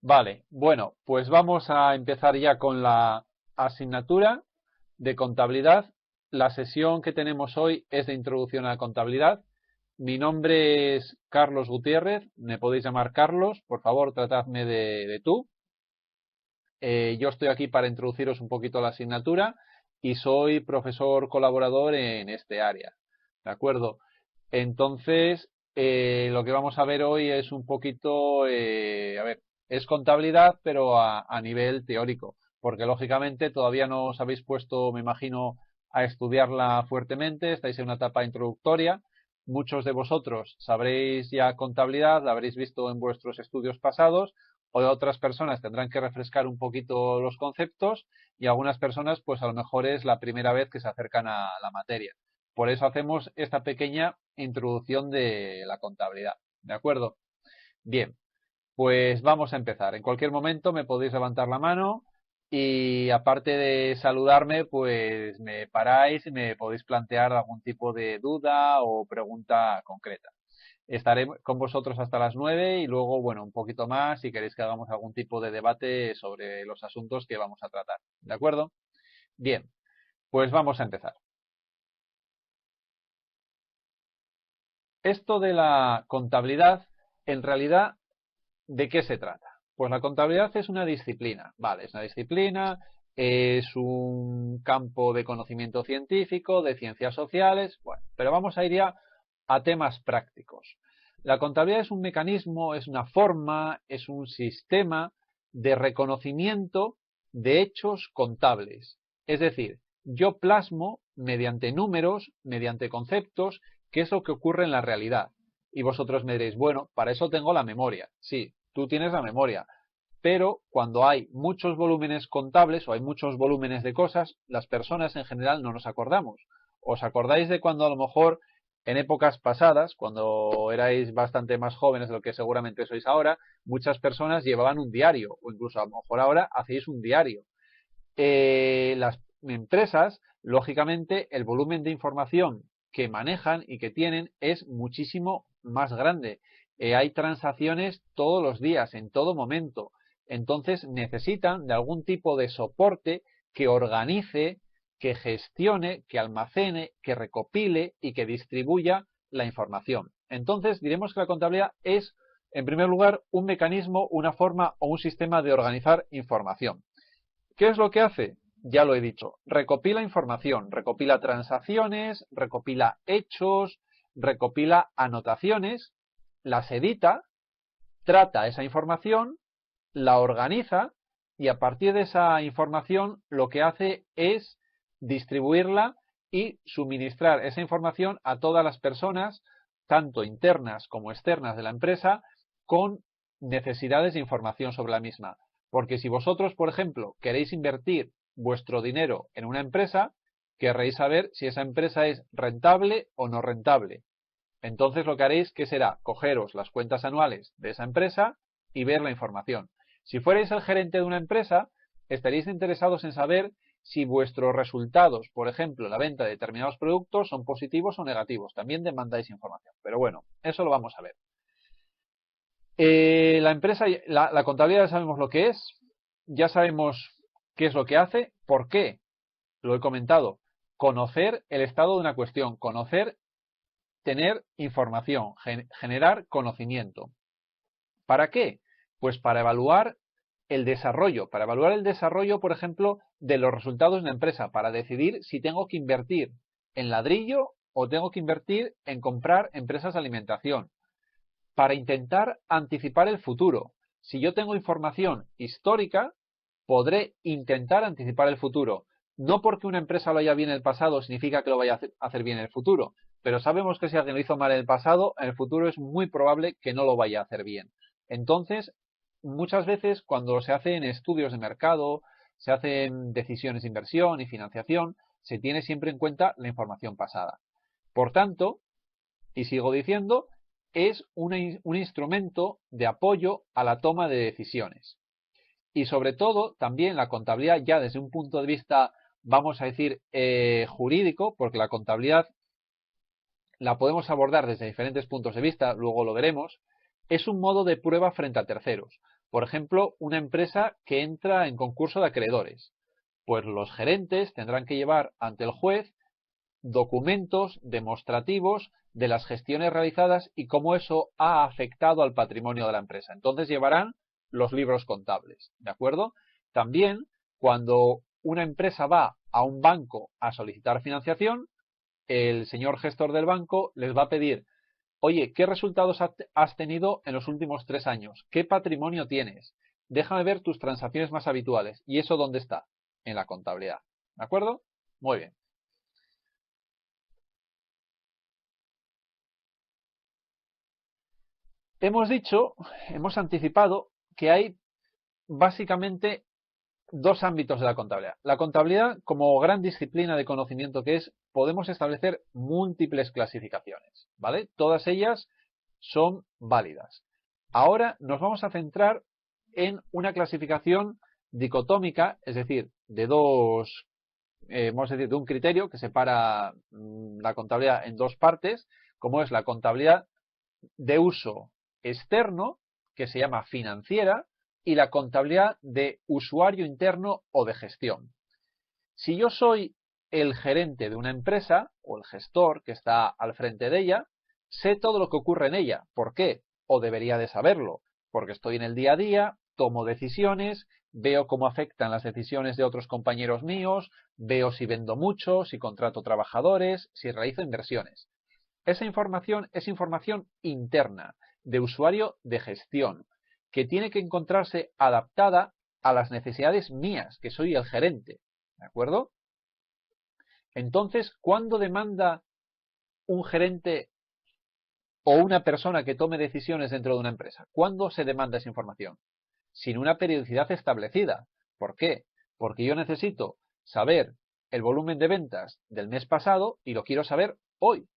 Vale, bueno, pues vamos a empezar ya con la asignatura de contabilidad. La sesión que tenemos hoy es de introducción a la contabilidad. Mi nombre es Carlos Gutiérrez, me podéis llamar Carlos, por favor, tratadme de tú. Yo estoy aquí para introduciros un poquito la asignatura y soy profesor colaborador en este área. ¿De acuerdo? Entonces, lo que vamos a ver hoy es un poquito, a ver, es contabilidad, pero a nivel teórico, porque lógicamente todavía no os habéis puesto, me imagino, a estudiarla fuertemente, estáis en una etapa introductoria. Muchos de vosotros sabréis ya contabilidad, la habréis visto en vuestros estudios pasados, o otras personas tendrán que refrescar un poquito los conceptos y algunas personas pues a lo mejor es la primera vez que se acercan a la materia. Por eso hacemos esta pequeña introducción de la contabilidad. ¿De acuerdo? Bien, pues vamos a empezar. En cualquier momento me podéis levantar la mano y aparte de saludarme, pues me paráis y me podéis plantear algún tipo de duda o pregunta concreta. Estaré con vosotros hasta las 9 y luego, bueno, un poquito más si queréis que hagamos algún tipo de debate sobre los asuntos que vamos a tratar. ¿De acuerdo? Bien, pues vamos a empezar. Esto de la contabilidad, en realidad, ¿de qué se trata? Pues la contabilidad es una disciplina, vale, es una disciplina, es un campo de conocimiento científico, de ciencias sociales, bueno, pero vamos a ir ya a temas prácticos. La contabilidad es un mecanismo, es una forma, es un sistema de reconocimiento de hechos contables. Es decir, yo plasmo mediante números, mediante conceptos, qué es lo que ocurre en la realidad. Y vosotros me diréis, bueno, para eso tengo la memoria. Sí, tú tienes la memoria. Pero cuando hay muchos volúmenes contables o hay muchos volúmenes de cosas, las personas en general no nos acordamos. ¿Os acordáis de cuando a lo mejor en épocas pasadas, cuando erais bastante más jóvenes de lo que seguramente sois ahora, muchas personas llevaban un diario o incluso a lo mejor ahora hacéis un diario? Las empresas, lógicamente, el volumen de información que manejan y que tienen es muchísimo más grande. Hay transacciones todos los días, en todo momento. Entonces necesitan de algún tipo de soporte que organice, que gestione, que almacene, que recopile y que distribuya la información. Entonces diremos que la contabilidad es, en primer lugar, un mecanismo, una forma o un sistema de organizar información. ¿Qué es lo que hace? Ya lo he dicho, recopila información, recopila transacciones, recopila hechos, recopila anotaciones, las edita, trata esa información, la organiza y a partir de esa información lo que hace es distribuirla y suministrar esa información a todas las personas, tanto internas como externas de la empresa, con necesidades de información sobre la misma. Porque si vosotros, por ejemplo, queréis invertir vuestro dinero en una empresa, querréis saber si esa empresa es rentable o no rentable. Entonces lo que haréis que será cogeros las cuentas anuales de esa empresa y ver la información. Si fuerais el gerente de una empresa, estaréis interesados en saber si vuestros resultados, por ejemplo, la venta de determinados productos, son positivos o negativos. También demandáis información. Pero bueno, eso lo vamos a ver. La empresa, la contabilidad ya sabemos lo que es, ya sabemos qué es lo que hace, por qué, lo he comentado, conocer el estado de una cuestión, conocer, tener información, generar conocimiento. ¿Para qué? Pues para evaluar para evaluar el desarrollo, por ejemplo, de los resultados de una empresa, para decidir si tengo que invertir en ladrillo o tengo que invertir en comprar empresas de alimentación, para intentar anticipar el futuro. Si yo tengo información histórica, podré intentar anticipar el futuro. No porque una empresa lo haya bien en el pasado significa que lo vaya a hacer bien en el futuro, pero sabemos que si alguien lo hizo mal en el pasado, en el futuro es muy probable que no lo vaya a hacer bien. Entonces, muchas veces cuando se hacen estudios de mercado, se hacen decisiones de inversión y financiación, se tiene siempre en cuenta la información pasada. Por tanto, y sigo diciendo, es un instrumento de apoyo a la toma de decisiones. Y sobre todo, también la contabilidad ya desde un punto de vista, vamos a decir, jurídico, porque la contabilidad la podemos abordar desde diferentes puntos de vista, luego lo veremos, es un modo de prueba frente a terceros. Por ejemplo, una empresa que entra en concurso de acreedores. Pues los gerentes tendrán que llevar ante el juez documentos demostrativos de las gestiones realizadas y cómo eso ha afectado al patrimonio de la empresa. Entonces llevarán los libros contables, ¿de acuerdo? También, cuando una empresa va a un banco a solicitar financiación, el señor gestor del banco les va a pedir: oye, ¿qué resultados has tenido en los últimos 3 años? ¿Qué patrimonio tienes? Déjame ver tus transacciones más habituales. ¿Y eso dónde está? En la contabilidad. ¿De acuerdo? Muy bien. Hemos anticipado que hay básicamente dos ámbitos de la contabilidad. La contabilidad, como gran disciplina de conocimiento que es, podemos establecer múltiples clasificaciones, ¿vale? Todas ellas son válidas. Ahora nos vamos a centrar en una clasificación dicotómica, es decir, de dos, vamos a decir, de un criterio que separa la contabilidad en dos partes, como es la contabilidad de uso externo, que se llama financiera, y la contabilidad de usuario interno o de gestión. Si yo soy el gerente de una empresa o el gestor que está al frente de ella, sé todo lo que ocurre en ella. ¿Por qué? O debería de saberlo, porque estoy en el día a día, tomo decisiones, veo cómo afectan las decisiones de otros compañeros míos, veo si vendo mucho, si contrato trabajadores, si realizo inversiones. Esa información es información interna, de usuario de gestión, que tiene que encontrarse adaptada a las necesidades mías, que soy el gerente. ¿De acuerdo? Entonces, ¿cuándo demanda un gerente o una persona que tome decisiones dentro de una empresa? ¿Cuándo se demanda esa información? Sin una periodicidad establecida. ¿Por qué? Porque yo necesito saber el volumen de ventas del mes pasado y lo quiero saber hoy.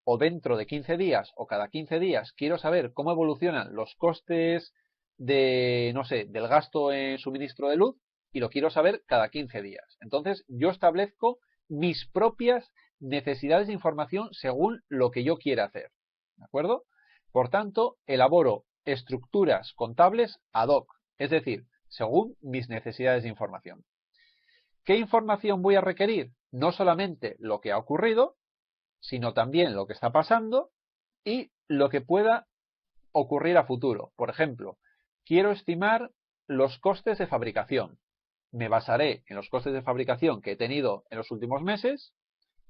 O dentro de 15 días o cada 15 días quiero saber cómo evolucionan los costes de, no sé, del gasto en suministro de luz y lo quiero saber cada 15 días. Entonces yo establezco mis propias necesidades de información según lo que yo quiera hacer. ¿De acuerdo? Por tanto, elaboro estructuras contables ad hoc, es decir, según mis necesidades de información. ¿Qué información voy a requerir? No solamente lo que ha ocurrido, sino también lo que está pasando y lo que pueda ocurrir a futuro. Por ejemplo, quiero estimar los costes de fabricación. Me basaré en los costes de fabricación que he tenido en los últimos meses,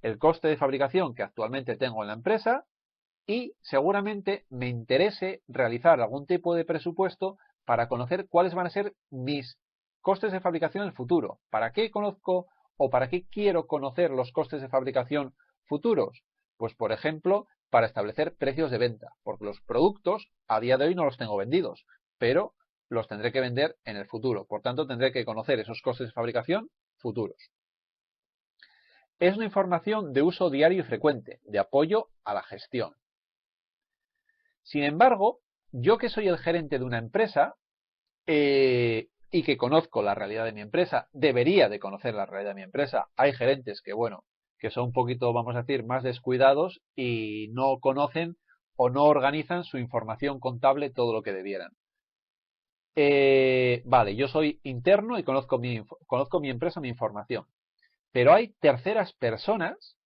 el coste de fabricación que actualmente tengo en la empresa y seguramente me interese realizar algún tipo de presupuesto para conocer cuáles van a ser mis costes de fabricación en el futuro. ¿Para qué conozco o para qué quiero conocer los costes de fabricación futuros? Pues, por ejemplo, para establecer precios de venta, porque los productos a día de hoy no los tengo vendidos, pero los tendré que vender en el futuro. Por tanto, tendré que conocer esos costes de fabricación futuros. Es una información de uso diario y frecuente, de apoyo a la gestión. Sin embargo, yo que soy el gerente de una empresa y que conozco la realidad de mi empresa, debería de conocer la realidad de mi empresa. Hay gerentes que, bueno, que son un poquito, vamos a decir, más descuidados y no conocen o no organizan su información contable todo lo que debieran. Vale, yo soy interno y conozco mi empresa, mi información. Pero hay terceras personas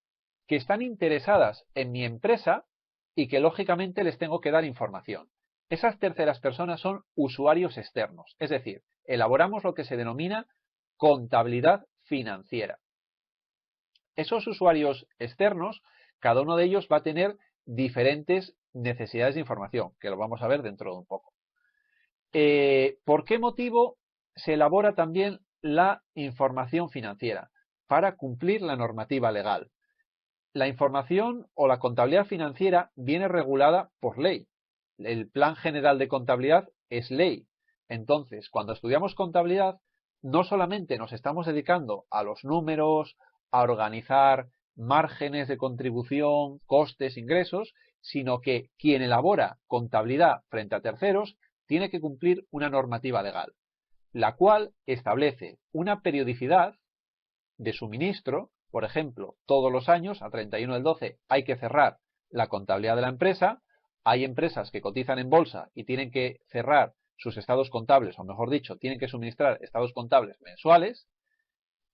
que están interesadas en mi empresa y que lógicamente les tengo que dar información. Esas terceras personas son usuarios externos, es decir, elaboramos lo que se denomina contabilidad financiera. Esos usuarios externos, cada uno de ellos va a tener diferentes necesidades de información, que lo vamos a ver dentro de un poco. ¿Por qué motivo se elabora también la información financiera? Para cumplir la normativa legal. La información o la contabilidad financiera viene regulada por ley. El Plan General de Contabilidad es ley. Entonces, cuando estudiamos contabilidad, no solamente nos estamos dedicando a los números, a organizar márgenes de contribución, costes, ingresos, sino que quien elabora contabilidad frente a terceros tiene que cumplir una normativa legal, la cual establece una periodicidad de suministro. Por ejemplo, todos los años, a 31 del 12, hay que cerrar la contabilidad de la empresa. Hay empresas que cotizan en bolsa y tienen que cerrar sus estados contables, o mejor dicho, tienen que suministrar estados contables mensuales,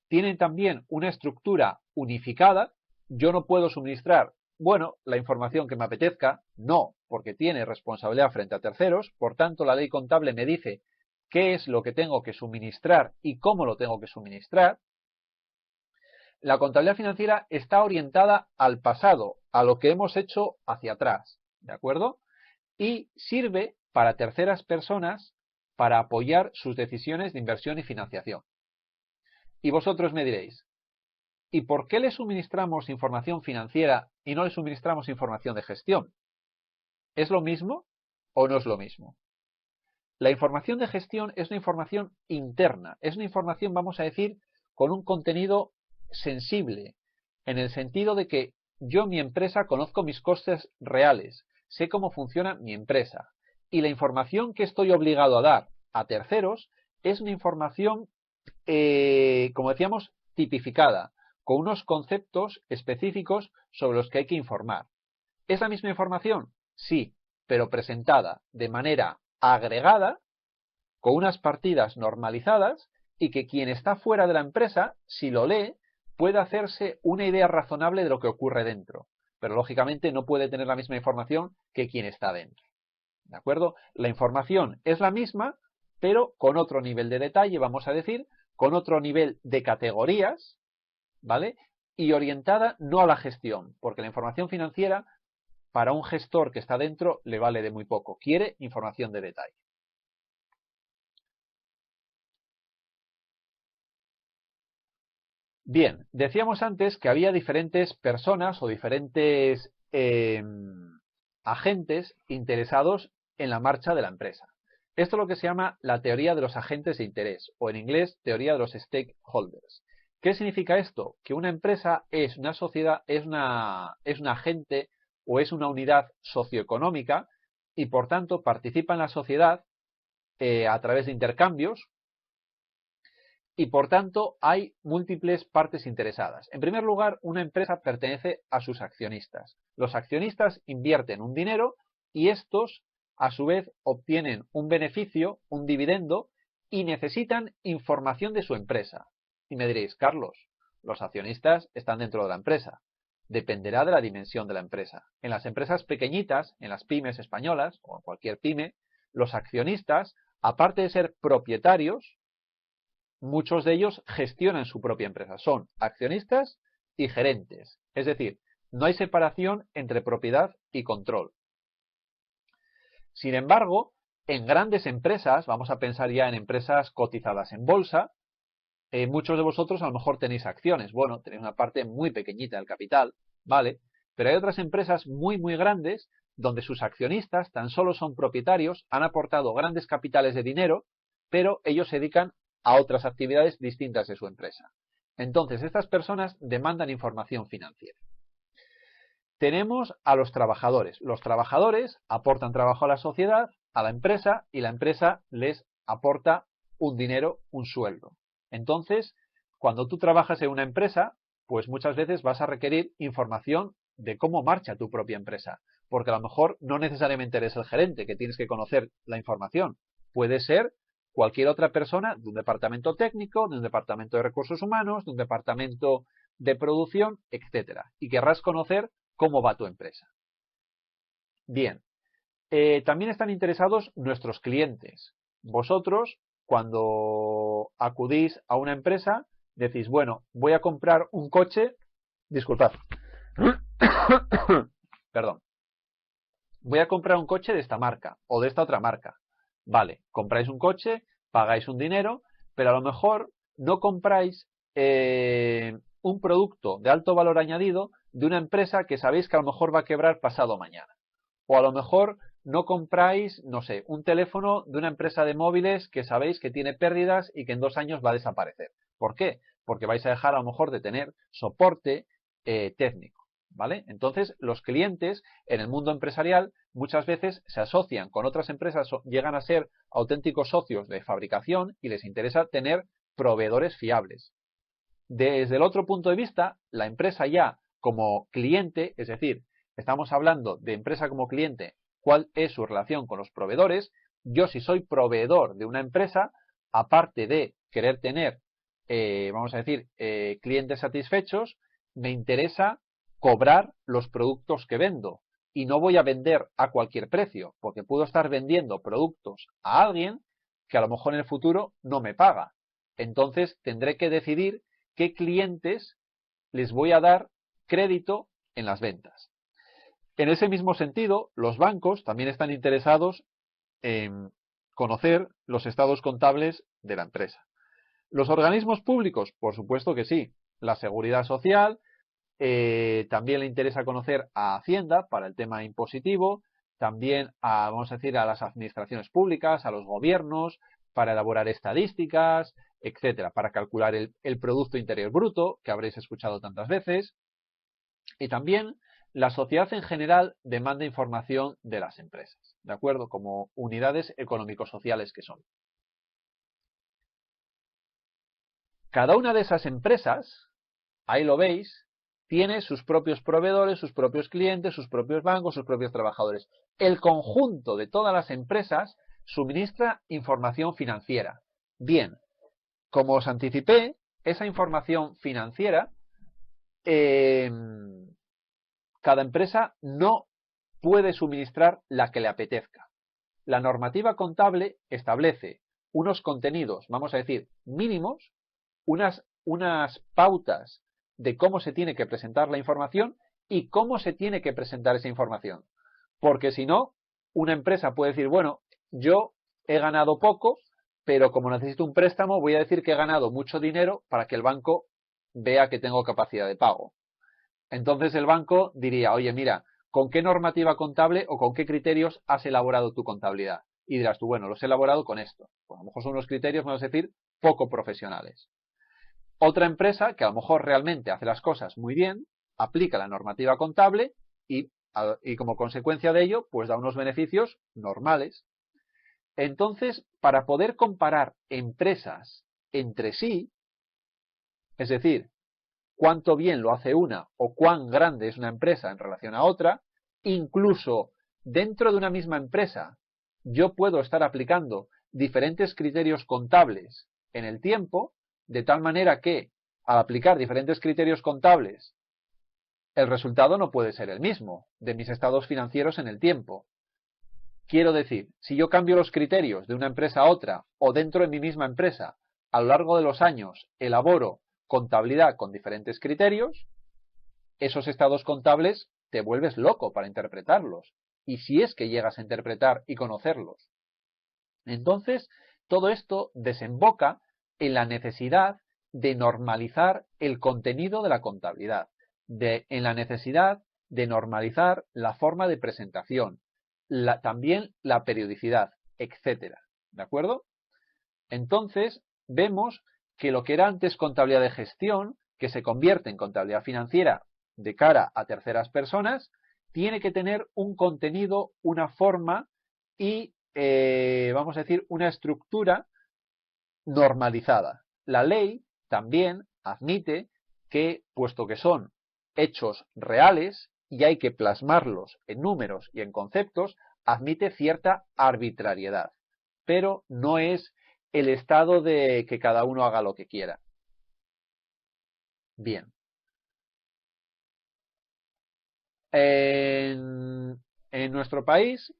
tienen también una estructura unificada. Yo no puedo suministrar, bueno, la información que me apetezca, no, porque tiene responsabilidad frente a terceros, por tanto la ley contable me dice qué es lo que tengo que suministrar y cómo lo tengo que suministrar. La contabilidad financiera está orientada al pasado, a lo que hemos hecho hacia atrás, ¿de acuerdo? Y sirve para terceras personas para apoyar sus decisiones de inversión y financiación. Y vosotros me diréis, ¿y por qué le suministramos información financiera y no le suministramos información de gestión? ¿Es lo mismo o no es lo mismo? La información de gestión es una información interna, es una información, vamos a decir, con un contenido sensible, en el sentido de que yo, mi empresa, conozco mis costes reales, sé cómo funciona mi empresa, y la información que estoy obligado a dar a terceros es una información, como decíamos, tipificada, con unos conceptos específicos sobre los que hay que informar. ¿Es la misma información? Sí, pero presentada de manera agregada, con unas partidas normalizadas, y que quien está fuera de la empresa, si lo lee, puede hacerse una idea razonable de lo que ocurre dentro. Pero lógicamente no puede tener la misma información que quien está dentro. ¿De acuerdo? La información es la misma, pero con otro nivel de detalle, vamos a decir, con otro nivel de categorías, ¿vale? Y orientada no a la gestión, porque la información financiera para un gestor que está dentro le vale de muy poco. Quiere información de detalle. Bien, decíamos antes que había diferentes personas o diferentes agentes interesados en la marcha de la empresa. Esto es lo que se llama la teoría de los agentes de interés, o en inglés, teoría de los stakeholders. ¿Qué significa esto? Que una empresa es una sociedad, es un agente o es una unidad socioeconómica y por tanto participa en la sociedad a través de intercambios, y por tanto hay múltiples partes interesadas. En primer lugar, una empresa pertenece a sus accionistas. Los accionistas invierten un dinero y estos a su vez obtienen un beneficio, un dividendo, y necesitan información de su empresa. Y me diréis, Carlos, los accionistas están dentro de la empresa. Dependerá de la dimensión de la empresa. En las empresas pequeñitas, en las pymes españolas o en cualquier pyme, los accionistas, aparte de ser propietarios, muchos de ellos gestionan su propia empresa. Son accionistas y gerentes. Es decir, no hay separación entre propiedad y control. Sin embargo, en grandes empresas, vamos a pensar ya en empresas cotizadas en bolsa, muchos de vosotros a lo mejor tenéis acciones. Bueno, tenéis una parte muy pequeñita del capital, ¿vale? Pero hay otras empresas muy, muy grandes donde sus accionistas tan solo son propietarios, han aportado grandes capitales de dinero, pero ellos se dedican a otras actividades distintas de su empresa. Entonces, estas personas demandan información financiera. Tenemos a los trabajadores. Los trabajadores aportan trabajo a la sociedad, a la empresa, y la empresa les aporta un dinero, un sueldo. Entonces, cuando tú trabajas en una empresa, pues muchas veces vas a requerir información de cómo marcha tu propia empresa, porque a lo mejor no necesariamente eres el gerente que tienes que conocer la información. Puede ser cualquier otra persona de un departamento técnico, de un departamento de recursos humanos, de un departamento de producción, etcétera, y querrás conocer cómo va tu empresa. Bien, también están interesados nuestros clientes. Vosotros, cuando acudís a una empresa, decís, bueno, voy a comprar un coche, disculpad, perdón, voy a comprar un coche de esta marca o de esta otra marca. Vale, compráis un coche, pagáis un dinero, pero a lo mejor no compráis un producto de alto valor añadido de una empresa que sabéis que a lo mejor va a quebrar pasado mañana. O a lo mejor no compráis, no sé, un teléfono de una empresa de móviles que sabéis que tiene pérdidas y que en 2 años va a desaparecer. ¿Por qué? Porque vais a dejar a lo mejor de tener soporte técnico, ¿vale? Entonces, los clientes en el mundo empresarial muchas veces se asocian con otras empresas, llegan a ser auténticos socios de fabricación y les interesa tener proveedores fiables. Desde el otro punto de vista, la empresa ya como cliente, es decir, estamos hablando de empresa como cliente, cuál es su relación con los proveedores, yo si soy proveedor de una empresa, aparte de querer tener, vamos a decir, clientes satisfechos, me interesa cobrar los productos que vendo. Y no voy a vender a cualquier precio, porque puedo estar vendiendo productos a alguien que a lo mejor en el futuro no me paga. Entonces tendré que decidir qué clientes les voy a dar crédito en las ventas. En ese mismo sentido, los bancos también están interesados en conocer los estados contables de la empresa. Los organismos públicos, por supuesto que sí. La Seguridad Social, también le interesa conocer a Hacienda para el tema impositivo, también vamos a decir, a las administraciones públicas, a los gobiernos, para elaborar estadísticas, etcétera, para calcular el Producto Interior Bruto, que habréis escuchado tantas veces. Y también la sociedad en general demanda información de las empresas, ¿de acuerdo? Como unidades económico-sociales que son. Cada una de esas empresas, ahí lo veis, tiene sus propios proveedores, sus propios clientes, sus propios bancos, sus propios trabajadores. El conjunto de todas las empresas suministra información financiera. Bien, como os anticipé, esa información financiera, cada empresa no puede suministrar la que le apetezca. La normativa contable establece unos contenidos, vamos a decir, mínimos, unas pautas de cómo se tiene que presentar la información y cómo se tiene que presentar esa información. Porque si no, una empresa puede decir, bueno, yo he ganado poco, pero como necesito un préstamo, voy a decir que he ganado mucho dinero para que el banco vea que tengo capacidad de pago. Entonces el banco diría, oye, mira, ¿con qué normativa contable o con qué criterios has elaborado tu contabilidad? Y dirás tú, bueno, los he elaborado con esto. Pues a lo mejor son unos criterios, vamos a decir, poco profesionales. Otra empresa que a lo mejor realmente hace las cosas muy bien, aplica la normativa contable y como consecuencia de ello, pues da unos beneficios normales. Entonces, para poder comparar empresas entre sí, es decir, cuánto bien lo hace una o cuán grande es una empresa en relación a otra, incluso dentro de una misma empresa, yo puedo estar aplicando diferentes criterios contables en el tiempo, de tal manera que al aplicar diferentes criterios contables, el resultado no puede ser el mismo de mis estados financieros en el tiempo. Quiero decir, si yo cambio los criterios de una empresa a otra o dentro de mi misma empresa, a lo largo de los años elaboro contabilidad con diferentes criterios, esos estados contables te vuelves loco para interpretarlos. Y si es que llegas a interpretar y conocerlos. Entonces, todo esto desemboca en la necesidad de normalizar el contenido de la contabilidad, en la necesidad de normalizar la forma de presentación, también la periodicidad, etcétera. ¿De acuerdo? Entonces, vemos que lo que era antes contabilidad de gestión, que se convierte en contabilidad financiera de cara a terceras personas, tiene que tener un contenido, una forma y, vamos a decir, una estructura normalizada. La ley también admite que, puesto que son hechos reales y hay que plasmarlos en números y en conceptos, admite cierta arbitrariedad, pero no es el estado de que cada uno haga lo que quiera. Bien. En nuestro país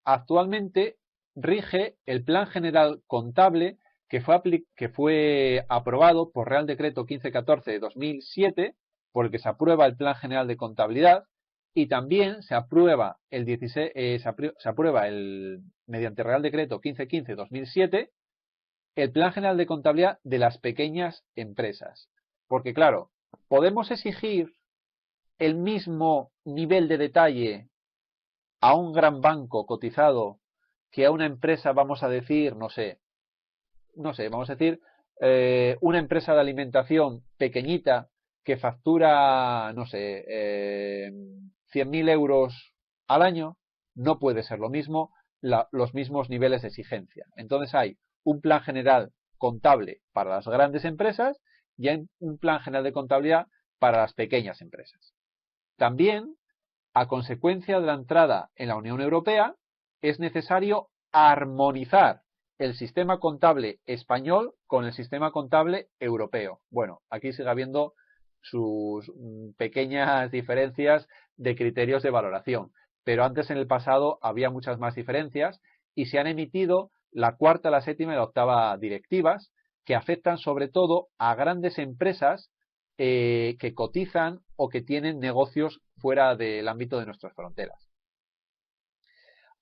actualmente rige el Plan General Contable que fue aprobado por Real Decreto 1514 de 2007, por el que se aprueba el Plan General de Contabilidad, y también se aprueba mediante Real Decreto 1515 de 2007 el Plan General de Contabilidad de las pequeñas empresas. Porque claro, podemos exigir el mismo nivel de detalle a un gran banco cotizado que a una empresa, vamos a decir, no sé, vamos a decir, una empresa de alimentación pequeñita que factura, no sé, 100.000 euros al año, no puede ser lo mismo, los mismos niveles de exigencia. Entonces hay un plan general contable para las grandes empresas y hay un plan general de contabilidad para las pequeñas empresas. También, a consecuencia de la entrada en la Unión Europea, es necesario armonizar el sistema contable español con el sistema contable europeo. Bueno, aquí sigue habiendo sus pequeñas diferencias de criterios de valoración, pero antes en el pasado había muchas más diferencias y se han emitido la cuarta, la séptima y la octava directivas que afectan sobre todo a grandes empresas que cotizan o que tienen negocios fuera del ámbito de nuestras fronteras.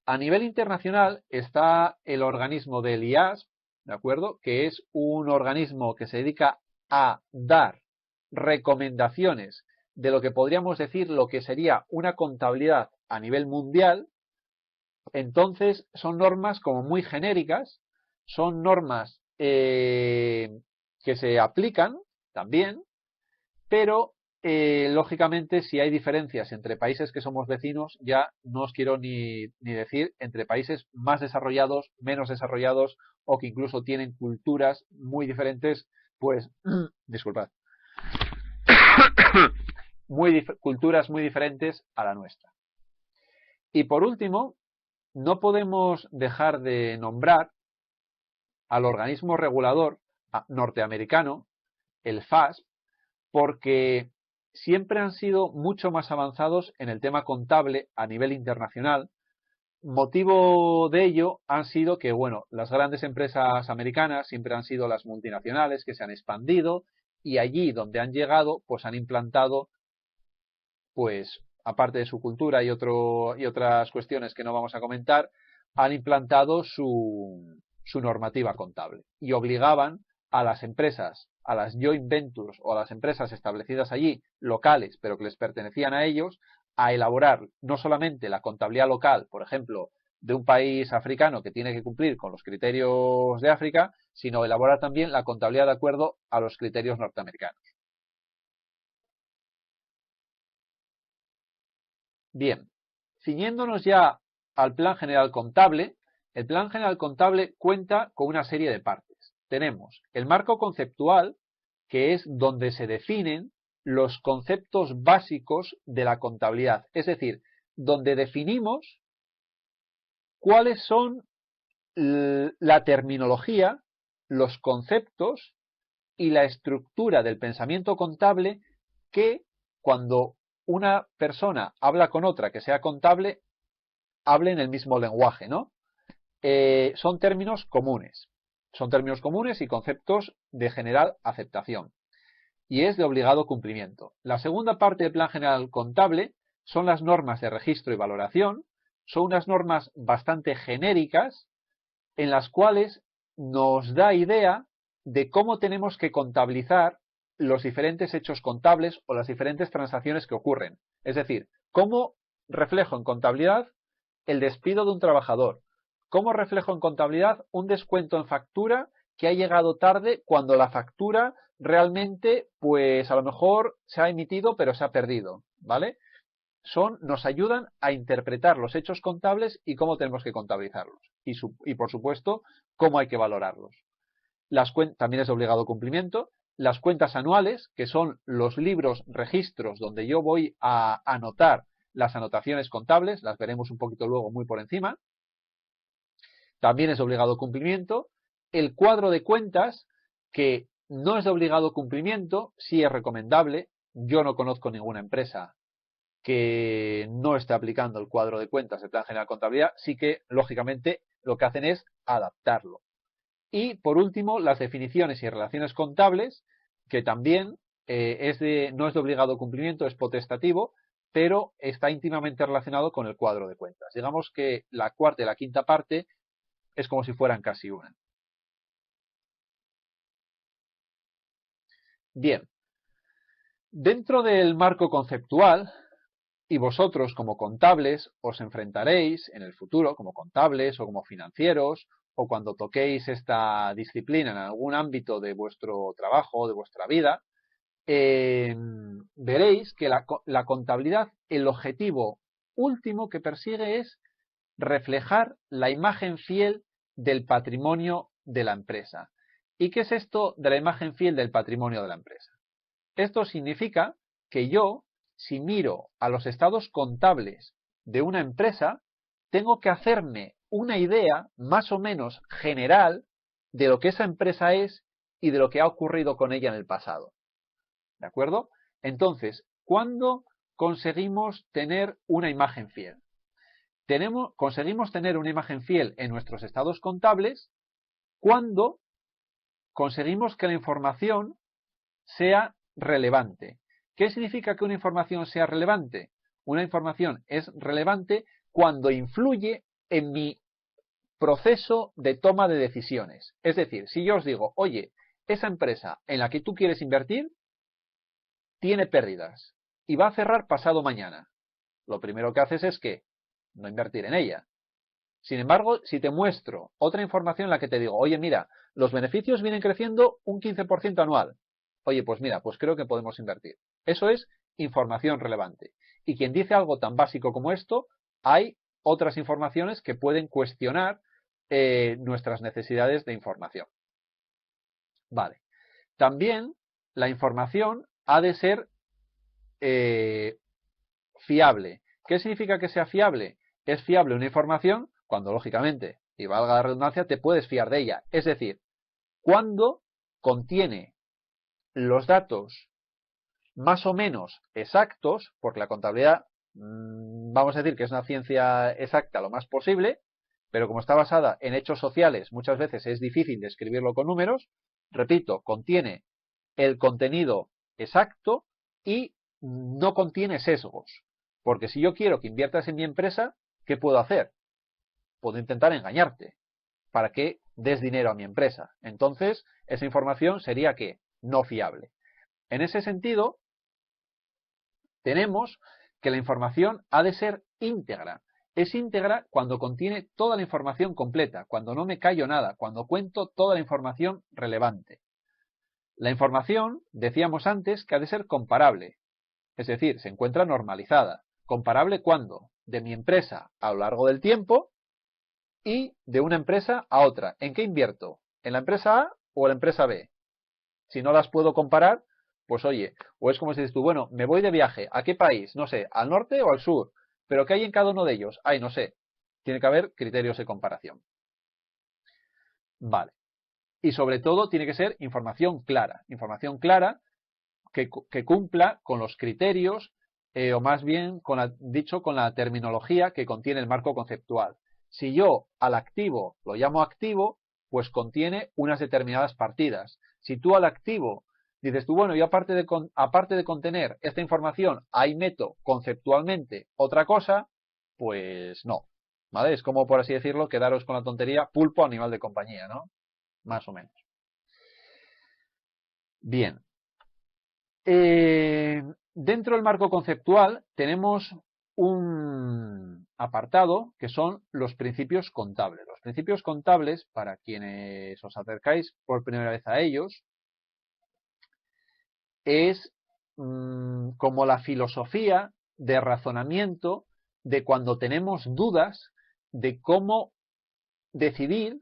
A nivel internacional está el organismo del IASB, ¿de acuerdo? Que es un organismo que se dedica a dar recomendaciones de lo que podríamos decir lo que sería una contabilidad a nivel mundial. Entonces son normas como muy genéricas, son normas que se aplican también, pero lógicamente si hay diferencias entre países que somos vecinos, ya no os quiero ni decir entre países más desarrollados, menos desarrollados o que incluso tienen culturas muy diferentes, pues, disculpad, culturas muy diferentes a la nuestra. Y por último, no podemos dejar de nombrar al organismo regulador norteamericano, el FASB, porque siempre han sido mucho más avanzados en el tema contable a nivel internacional. Motivo de ello han sido que, bueno, las grandes empresas americanas siempre han sido las multinacionales que se han expandido y allí donde han llegado, pues han implantado, pues aparte de su cultura y otras cuestiones que no vamos a comentar, han implantado su normativa contable y obligaban a las empresas, a las joint ventures o a las empresas establecidas allí, locales, pero que les pertenecían a ellos, a elaborar no solamente la contabilidad local, por ejemplo, de un país africano que tiene que cumplir con los criterios de África, sino elaborar también la contabilidad de acuerdo a los criterios norteamericanos. Bien, ciñéndonos ya al Plan General Contable, el Plan General Contable cuenta con una serie de partes. Tenemos el marco conceptual, que es donde se definen los conceptos básicos de la contabilidad, es decir, donde definimos cuáles son la terminología, los conceptos y la estructura del pensamiento contable que cuando una persona habla con otra que sea contable, hablen el mismo lenguaje, ¿no? Son términos comunes. Son términos comunes y conceptos de general aceptación. Y es de obligado cumplimiento. La segunda parte del Plan General Contable son las normas de registro y valoración. Son unas normas bastante genéricas en las cuales nos da idea de cómo tenemos que contabilizar los diferentes hechos contables o las diferentes transacciones que ocurren. Es decir, cómo reflejo en contabilidad el despido de un trabajador, cómo reflejo en contabilidad un descuento en factura que ha llegado tarde cuando la factura realmente, pues a lo mejor se ha emitido pero se ha perdido, ¿vale? Nos ayudan a interpretar los hechos contables y cómo tenemos que contabilizarlos. Y por supuesto, cómo hay que valorarlos. También es de obligado cumplimiento. Las cuentas anuales, que son los libros registros donde yo voy a anotar las anotaciones contables, las veremos un poquito luego muy por encima. También es de obligado cumplimiento. El cuadro de cuentas, que no es de obligado cumplimiento, sí es recomendable. Yo no conozco ninguna empresa que no esté aplicando el cuadro de cuentas del Plan General de Contabilidad, sí que, lógicamente, lo que hacen es adaptarlo. Y, por último, las definiciones y relaciones contables, que también no es de obligado cumplimiento, es potestativo, pero está íntimamente relacionado con el cuadro de cuentas. Digamos que la cuarta y la quinta parte es como si fueran casi una. Bien, dentro del marco conceptual, y vosotros como contables os enfrentaréis en el futuro como contables o como financieros o cuando toquéis esta disciplina en algún ámbito de vuestro trabajo o de vuestra vida, veréis que la contabilidad, el objetivo último que persigue es reflejar la imagen fiel del patrimonio de la empresa. ¿Y qué es esto de la imagen fiel del patrimonio de la empresa? Esto significa que yo, si miro a los estados contables de una empresa, tengo que hacerme una idea más o menos general de lo que esa empresa es y de lo que ha ocurrido con ella en el pasado. ¿De acuerdo? Entonces, ¿cuándo conseguimos tener una imagen fiel? Conseguimos tener una imagen fiel en nuestros estados contables cuando conseguimos que la información sea relevante. ¿Qué significa que una información sea relevante? Una información es relevante cuando influye en mi proceso de toma de decisiones. Es decir, si yo os digo, oye, esa empresa en la que tú quieres invertir tiene pérdidas y va a cerrar pasado mañana. Lo primero que haces es que no invertir en ella. Sin embargo, si te muestro otra información en la que te digo, oye, mira, los beneficios vienen creciendo un 15% anual. Oye, pues mira, pues creo que podemos invertir. Eso es información relevante. Y quien dice algo tan básico como esto, hay otras informaciones que pueden cuestionar nuestras necesidades de información. Vale. También la información ha de ser fiable. ¿Qué significa que sea fiable? Es fiable una información cuando, lógicamente, y valga la redundancia, te puedes fiar de ella. Es decir, cuando contiene los datos más o menos exactos, porque la contabilidad, vamos a decir que es una ciencia exacta lo más posible, pero como está basada en hechos sociales, muchas veces es difícil describirlo con números. Repito, contiene el contenido exacto y no contiene sesgos. Porque si yo quiero que inviertas en mi empresa, ¿qué puedo hacer? Puedo intentar engañarte para que des dinero a mi empresa. Entonces, esa información sería ¿qué? No fiable. En ese sentido, tenemos que la información ha de ser íntegra. Es íntegra cuando contiene toda la información completa, cuando no me callo nada, cuando cuento toda la información relevante. La información, decíamos antes, que ha de ser comparable, es decir, se encuentra normalizada. ¿Comparable cuándo? De mi empresa a lo largo del tiempo y de una empresa a otra. ¿En qué invierto? ¿En la empresa A o en la empresa B? Si no las puedo comparar, pues oye, o es como si dices tú, bueno, me voy de viaje, ¿a qué país? No sé, ¿al norte o al sur? ¿Pero qué hay en cada uno de ellos? Ay, no sé. Tiene que haber criterios de comparación. Vale. Y sobre todo tiene que ser información clara que cumpla con los criterios o más bien, con la terminología que contiene el marco conceptual. Si yo al activo lo llamo activo, pues contiene unas determinadas partidas. Si tú al activo dices tú, bueno, yo aparte de contener esta información, ahí meto conceptualmente otra cosa, pues no. ¿Vale? Es como, por así decirlo, quedaros con la tontería pulpo animal de compañía, ¿no? Más o menos. Bien. Dentro del marco conceptual tenemos un apartado que son los principios contables. Los principios contables, para quienes os acercáis por primera vez a ellos, es como la filosofía de razonamiento de cuando tenemos dudas de cómo decidir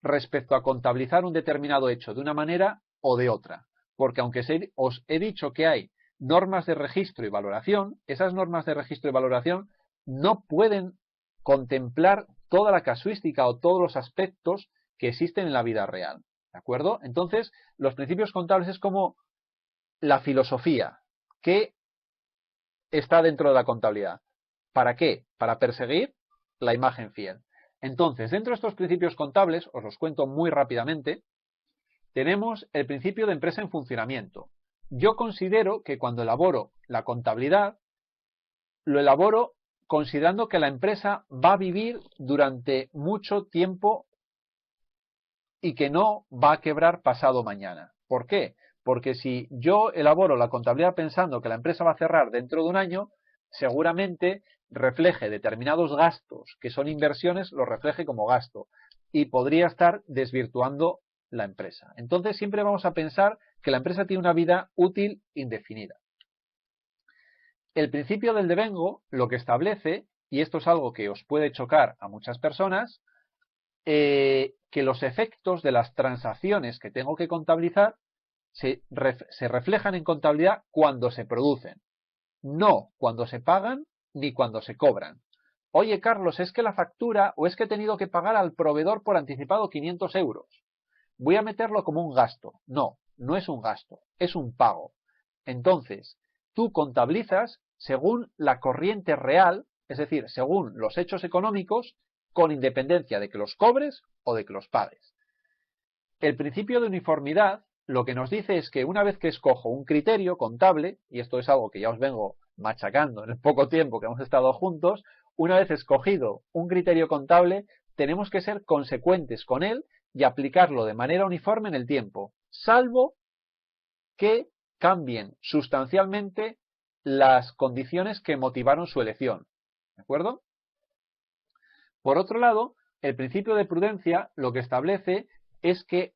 respecto a contabilizar un determinado hecho de una manera o de otra. Porque aunque os he dicho que hay normas de registro y valoración, esas normas de registro y valoración no pueden contemplar toda la casuística o todos los aspectos que existen en la vida real. ¿De acuerdo? Entonces, los principios contables es como la filosofía que está dentro de la contabilidad. ¿Para qué? Para perseguir la imagen fiel. Entonces, dentro de estos principios contables, os los cuento muy rápidamente, tenemos el principio de empresa en funcionamiento. Yo considero que cuando elaboro la contabilidad, lo elaboro considerando que la empresa va a vivir durante mucho tiempo y que no va a quebrar pasado mañana. ¿Por qué? Porque si yo elaboro la contabilidad pensando que la empresa va a cerrar dentro de un año, seguramente refleje determinados gastos que son inversiones, los refleje como gasto y podría estar desvirtuando la empresa. Entonces siempre vamos a pensar que la empresa tiene una vida útil indefinida. El principio del devengo lo que establece, y esto es algo que os puede chocar a muchas personas, que los efectos de las transacciones que tengo que contabilizar se reflejan en contabilidad cuando se producen, no cuando se pagan ni cuando se cobran. Oye, Carlos, es que la factura o es que he tenido que pagar al proveedor por anticipado 500 euros. Voy a meterlo como un gasto. No, no es un gasto, es un pago. Entonces, tú contabilizas según la corriente real, es decir, según los hechos económicos, con independencia de que los cobres o de que los pagues. El principio de uniformidad lo que nos dice es que una vez que escojo un criterio contable, y esto es algo que ya os vengo machacando en el poco tiempo que hemos estado juntos, una vez escogido un criterio contable, tenemos que ser consecuentes con él y aplicarlo de manera uniforme en el tiempo, salvo que cambien sustancialmente las condiciones que motivaron su elección. ¿De acuerdo? Por otro lado, el principio de prudencia lo que establece es que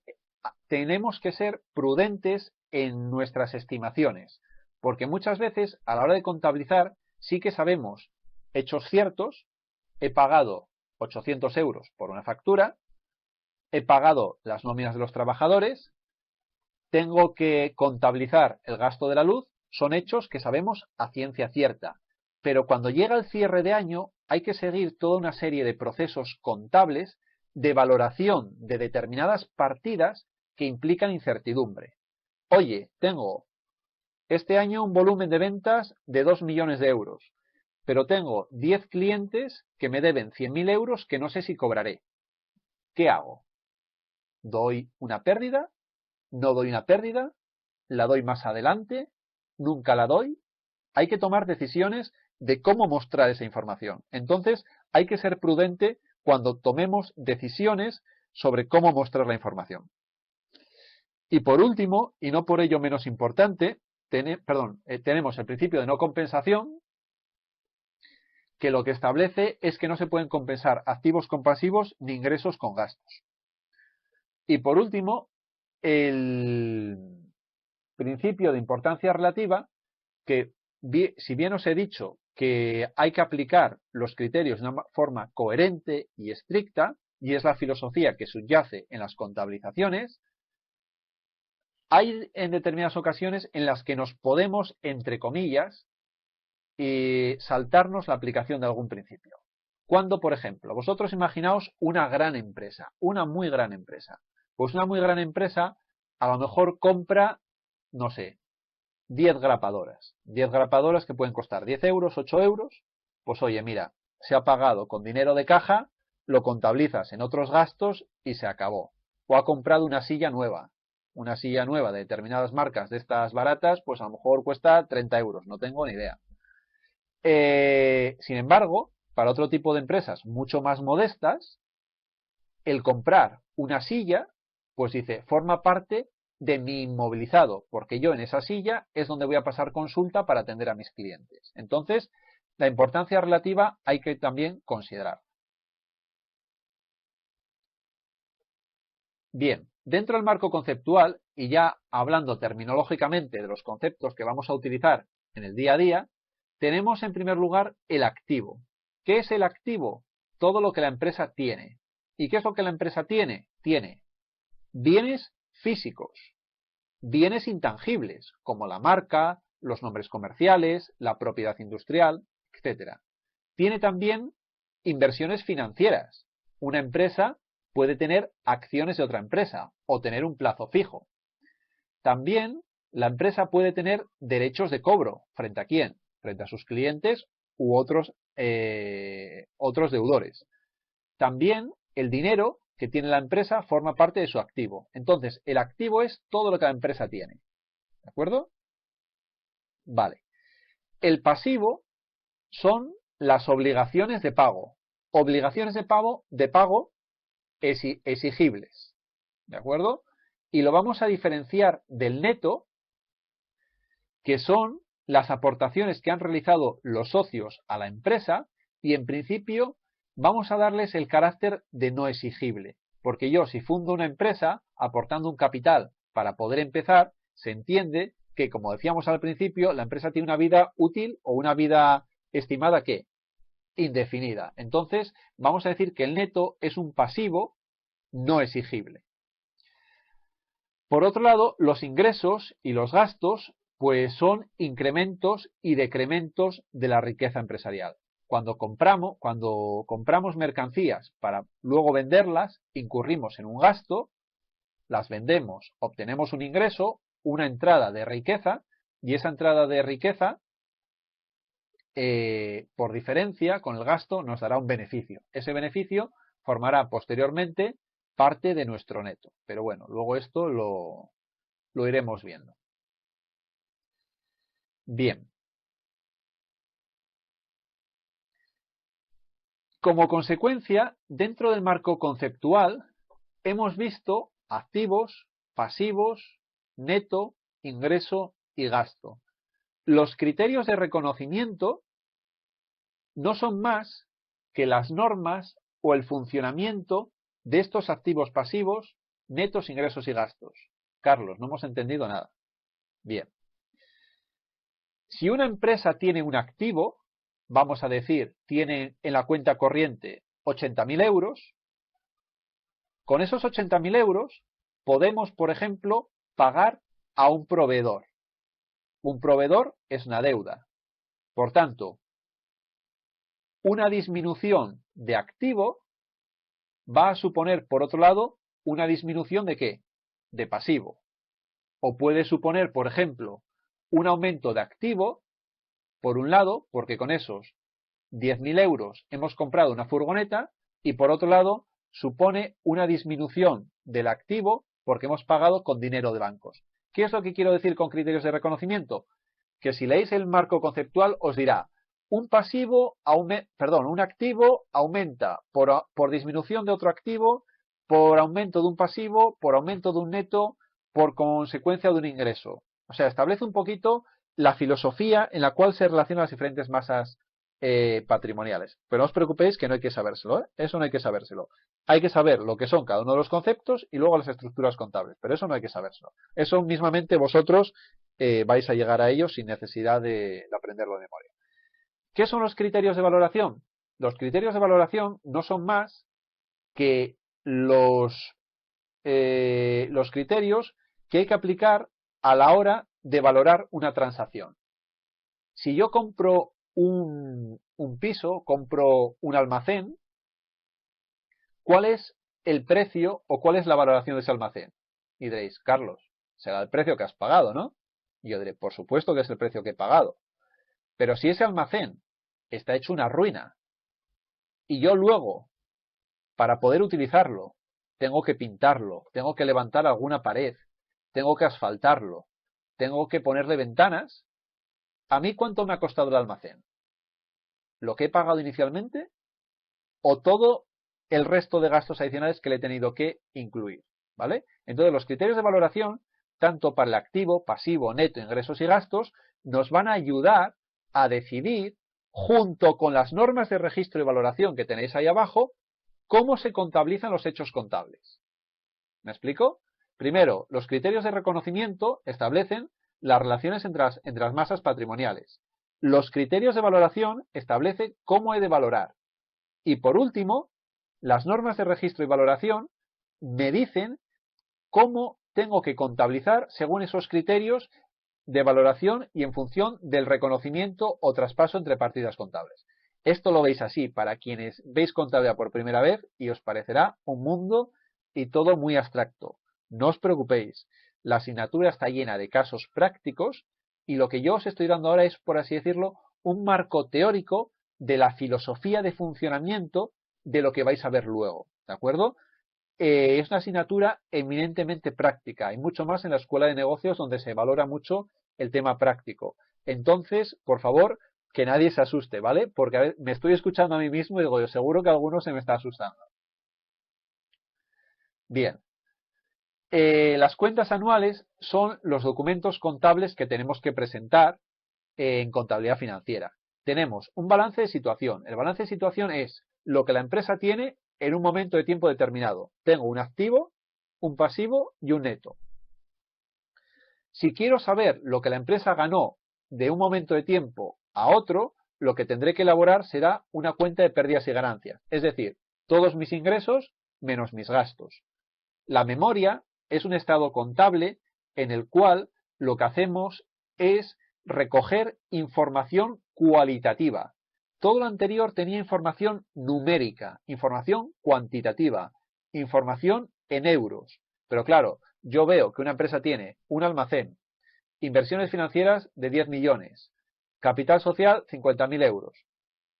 tenemos que ser prudentes en nuestras estimaciones, porque muchas veces a la hora de contabilizar sí que sabemos hechos ciertos. He pagado 800 euros por una factura, he pagado las nóminas de los trabajadores, tengo que contabilizar el gasto de la luz, son hechos que sabemos a ciencia cierta. Pero cuando llega el cierre de año hay que seguir toda una serie de procesos contables de valoración de determinadas partidas que implican incertidumbre. Oye, tengo este año un volumen de ventas de 2 millones de euros, pero tengo 10 clientes que me deben 100.000 euros que no sé si cobraré. ¿Qué hago? ¿Doy una pérdida? ¿No doy una pérdida? ¿La doy más adelante? ¿Nunca la doy? Hay que tomar decisiones de cómo mostrar esa información. Entonces, hay que ser prudente cuando tomemos decisiones sobre cómo mostrar la información. Y por último, y no por ello menos importante, tenemos el principio de no compensación, que lo que establece es que no se pueden compensar activos con pasivos ni ingresos con gastos. Y por último, el principio de importancia relativa, que si bien os he dicho que hay que aplicar los criterios de una forma coherente y estricta, y es la filosofía que subyace en las contabilizaciones, hay en determinadas ocasiones en las que nos podemos, entre comillas, saltarnos la aplicación de algún principio. Cuando, por ejemplo, vosotros imaginaos una gran empresa, una muy gran empresa. Pues una muy gran empresa a lo mejor compra, no sé, 10 grapadoras. 10 grapadoras que pueden costar 10 euros, 8 euros. Pues oye, mira, se ha pagado con dinero de caja, lo contabilizas en otros gastos y se acabó. O ha comprado una silla nueva. Una silla nueva de determinadas marcas de estas baratas, pues a lo mejor cuesta 30 euros, no tengo ni idea. Sin embargo, para otro tipo de empresas mucho más modestas, el comprar una silla, pues dice, forma parte de mi inmovilizado, porque yo en esa silla es donde voy a pasar consulta para atender a mis clientes. Entonces, la importancia relativa hay que también considerar. Bien, dentro del marco conceptual, y ya hablando terminológicamente de los conceptos que vamos a utilizar en el día a día, tenemos en primer lugar el activo. ¿Qué es el activo? Todo lo que la empresa tiene. ¿Y qué es lo que la empresa tiene? Tiene bienes físicos, bienes intangibles, como la marca, los nombres comerciales, la propiedad industrial, etc. Tiene también inversiones financieras. Una empresa puede tener acciones de otra empresa o tener un plazo fijo. También la empresa puede tener derechos de cobro. ¿Frente a quién? Frente a sus clientes u otros deudores. También el dinero que tiene la empresa forma parte de su activo. Entonces, el activo es todo lo que la empresa tiene. ¿De acuerdo? Vale. El pasivo son las obligaciones de pago. Obligaciones de pago exigibles. ¿De acuerdo? Y lo vamos a diferenciar del neto, que son las aportaciones que han realizado los socios a la empresa, y en principio vamos a darles el carácter de no exigible, porque yo si fundo una empresa aportando un capital para poder empezar, se entiende que, como decíamos al principio, la empresa tiene una vida útil o una vida estimada que indefinida. Entonces vamos a decir que el neto es un pasivo no exigible. Por otro lado, los ingresos y los gastos pues son incrementos y decrementos de la riqueza empresarial. Cuando compramos mercancías para luego venderlas, incurrimos en un gasto, las vendemos, obtenemos un ingreso, una entrada de riqueza, y esa entrada de riqueza, por diferencia con el gasto, nos dará un beneficio. Ese beneficio formará posteriormente parte de nuestro neto. Pero bueno, luego esto lo iremos viendo. Bien. Como consecuencia, dentro del marco conceptual, hemos visto activos, pasivos, neto, ingreso y gasto. Los criterios de reconocimiento no son más que las normas o el funcionamiento de estos activos pasivos, netos, ingresos y gastos. Carlos, no hemos entendido nada. Bien. Si una empresa tiene un activo, vamos a decir, tiene en la cuenta corriente 80.000 euros, con esos 80.000 euros podemos, por ejemplo, pagar a un proveedor. Un proveedor es una deuda. Por tanto, una disminución de activo va a suponer, por otro lado, una disminución ¿de qué? De pasivo. O puede suponer, por ejemplo, un aumento de activo, por un lado, porque con esos 10.000 euros hemos comprado una furgoneta, y por otro lado, supone una disminución del activo porque hemos pagado con dinero de bancos. ¿Qué es lo que quiero decir con criterios de reconocimiento? Que si leéis el marco conceptual os dirá, un activo aumenta por disminución de otro activo, por aumento de un pasivo, por aumento de un neto, por consecuencia de un ingreso. O sea, establece un poquito la filosofía en la cual se relacionan las diferentes masas patrimoniales. Pero no os preocupéis que no hay que sabérselo, ¿eh? Eso no hay que sabérselo. Hay que saber lo que son cada uno de los conceptos y luego las estructuras contables. Pero eso no hay que sabérselo. Eso mismamente vosotros vais a llegar a ello sin necesidad de aprenderlo de memoria. ¿Qué son los criterios de valoración? Los criterios de valoración no son más que los criterios que hay que aplicar a la hora de valorar una transacción. Si yo compro un piso, compro un almacén, ¿cuál es el precio o cuál es la valoración de ese almacén? Y diréis, Carlos, será el precio que has pagado, ¿no? Y yo diré, por supuesto que es el precio que he pagado. Pero si ese almacén está hecho una ruina y yo luego, para poder utilizarlo, tengo que pintarlo, tengo que levantar alguna pared, tengo que asfaltarlo, tengo que ponerle ventanas, ¿a mí cuánto me ha costado el almacén? ¿Lo que he pagado inicialmente o todo el resto de gastos adicionales que le he tenido que incluir? ¿Vale? Entonces los criterios de valoración, tanto para el activo, pasivo, neto, ingresos y gastos, nos van a ayudar a decidir, junto con las normas de registro y valoración que tenéis ahí abajo, cómo se contabilizan los hechos contables. ¿Me explico? Primero, los criterios de reconocimiento establecen las relaciones entre las masas patrimoniales. Los criterios de valoración establecen cómo he de valorar. Y por último, las normas de registro y valoración me dicen cómo tengo que contabilizar según esos criterios de valoración y en función del reconocimiento o traspaso entre partidas contables. Esto lo veis así para quienes veis contabilidad por primera vez y os parecerá un mundo y todo muy abstracto. No os preocupéis, la asignatura está llena de casos prácticos y lo que yo os estoy dando ahora es, por así decirlo, un marco teórico de la filosofía de funcionamiento de lo que vais a ver luego, ¿de acuerdo? Es una asignatura eminentemente práctica. Hay mucho más en la escuela de negocios donde se valora mucho el tema práctico. Entonces, por favor, que nadie se asuste, ¿vale? Porque a ver, me estoy escuchando a mí mismo y digo, yo seguro que alguno se me está asustando. Bien. Las cuentas anuales son los documentos contables que tenemos que presentar en contabilidad financiera. Tenemos un balance de situación. El balance de situación es lo que la empresa tiene en un momento de tiempo determinado. Tengo un activo, un pasivo y un neto. Si quiero saber lo que la empresa ganó de un momento de tiempo a otro, lo que tendré que elaborar será una cuenta de pérdidas y ganancias. Es decir, todos mis ingresos menos mis gastos. La memoria es un estado contable en el cual lo que hacemos es recoger información cualitativa. Todo lo anterior tenía información numérica, información cuantitativa, información en euros. Pero claro, yo veo que una empresa tiene un almacén, inversiones financieras de 10 millones, capital social 50.000 euros.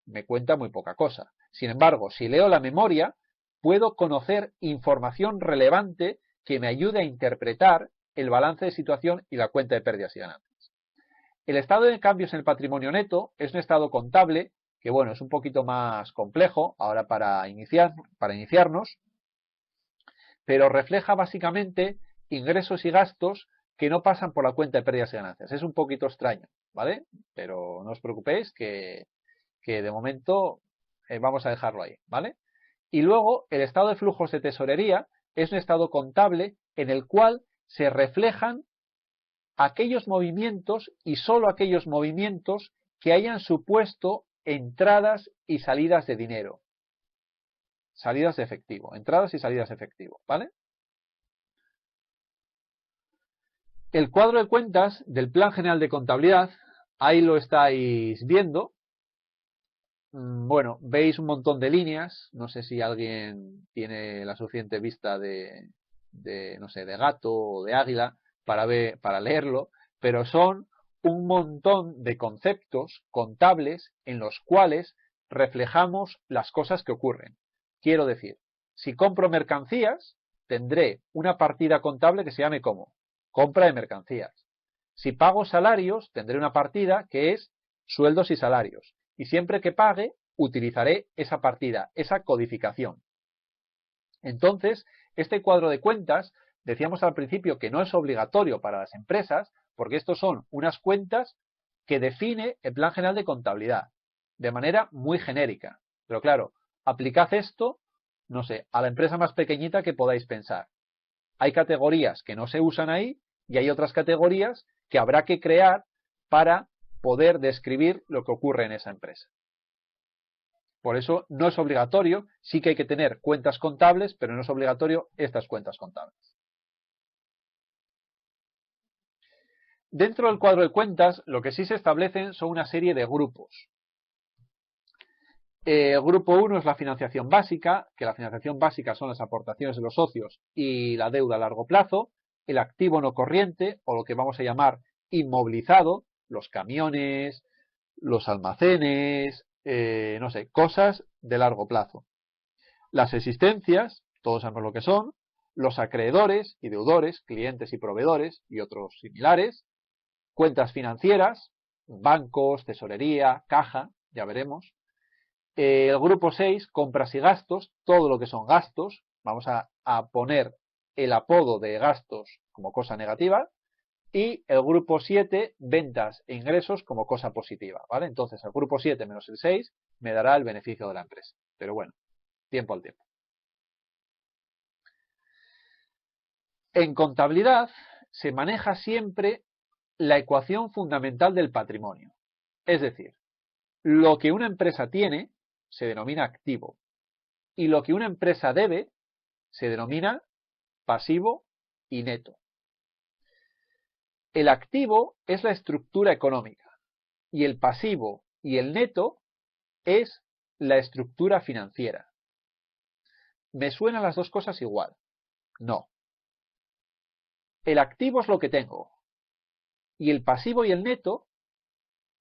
Me cuenta muy poca cosa. Sin embargo, si leo la memoria, puedo conocer información relevante que me ayude a interpretar el balance de situación y la cuenta de pérdidas y ganancias. El estado de cambios en el patrimonio neto es un estado contable que, bueno, es un poquito más complejo ahora para iniciarnos, pero refleja básicamente ingresos y gastos que no pasan por la cuenta de pérdidas y ganancias. Es un poquito extraño, ¿vale? Pero no os preocupéis que de momento vamos a dejarlo ahí, ¿vale? Y luego el estado de flujos de tesorería es un estado contable en el cual se reflejan aquellos movimientos y solo aquellos movimientos que hayan supuesto entradas y salidas de dinero. Salidas de efectivo, entradas y salidas de efectivo, ¿vale? El cuadro de cuentas del Plan General de Contabilidad, ahí lo estáis viendo. Bueno, veis un montón de líneas, no sé si alguien tiene la suficiente vista no sé, de gato o de águila para leerlo, pero son un montón de conceptos contables en los cuales reflejamos las cosas que ocurren. Quiero decir, si compro mercancías, tendré una partida contable que se llame como compra de mercancías. Si pago salarios, tendré una partida que es sueldos y salarios. Y siempre que pague, utilizaré esa partida, esa codificación. Entonces, este cuadro de cuentas, decíamos al principio que no es obligatorio para las empresas, porque estos son unas cuentas que define el Plan General de Contabilidad, de manera muy genérica. Pero claro, aplicad esto, no sé, a la empresa más pequeñita que podáis pensar. Hay categorías que no se usan ahí y hay otras categorías que habrá que crear para poder describir lo que ocurre en esa empresa. Por eso no es obligatorio, sí que hay que tener cuentas contables, pero no es obligatorio estas cuentas contables. Dentro del cuadro de cuentas, lo que sí se establecen son una serie de grupos. El grupo 1 es la financiación básica, que la financiación básica son las aportaciones de los socios y la deuda a largo plazo. El activo no corriente, o lo que vamos a llamar inmovilizado, los camiones, los almacenes, no sé, cosas de largo plazo. Las existencias, todos sabemos lo que son, los acreedores y deudores, clientes y proveedores y otros similares, cuentas financieras, bancos, tesorería, caja, ya veremos. El grupo 6, compras y gastos, todo lo que son gastos, vamos a poner el apodo de gastos como cosa negativa, y el grupo 7, ventas e ingresos como cosa positiva, ¿vale? Entonces el grupo 7 menos el 6 me dará el beneficio de la empresa. Pero bueno, tiempo al tiempo. En contabilidad se maneja siempre la ecuación fundamental del patrimonio. Es decir, lo que una empresa tiene se denomina activo y lo que una empresa debe se denomina pasivo y neto. El activo es la estructura económica y el pasivo y el neto es la estructura financiera. ¿Me suenan las dos cosas igual? No. El activo es lo que tengo y el pasivo y el neto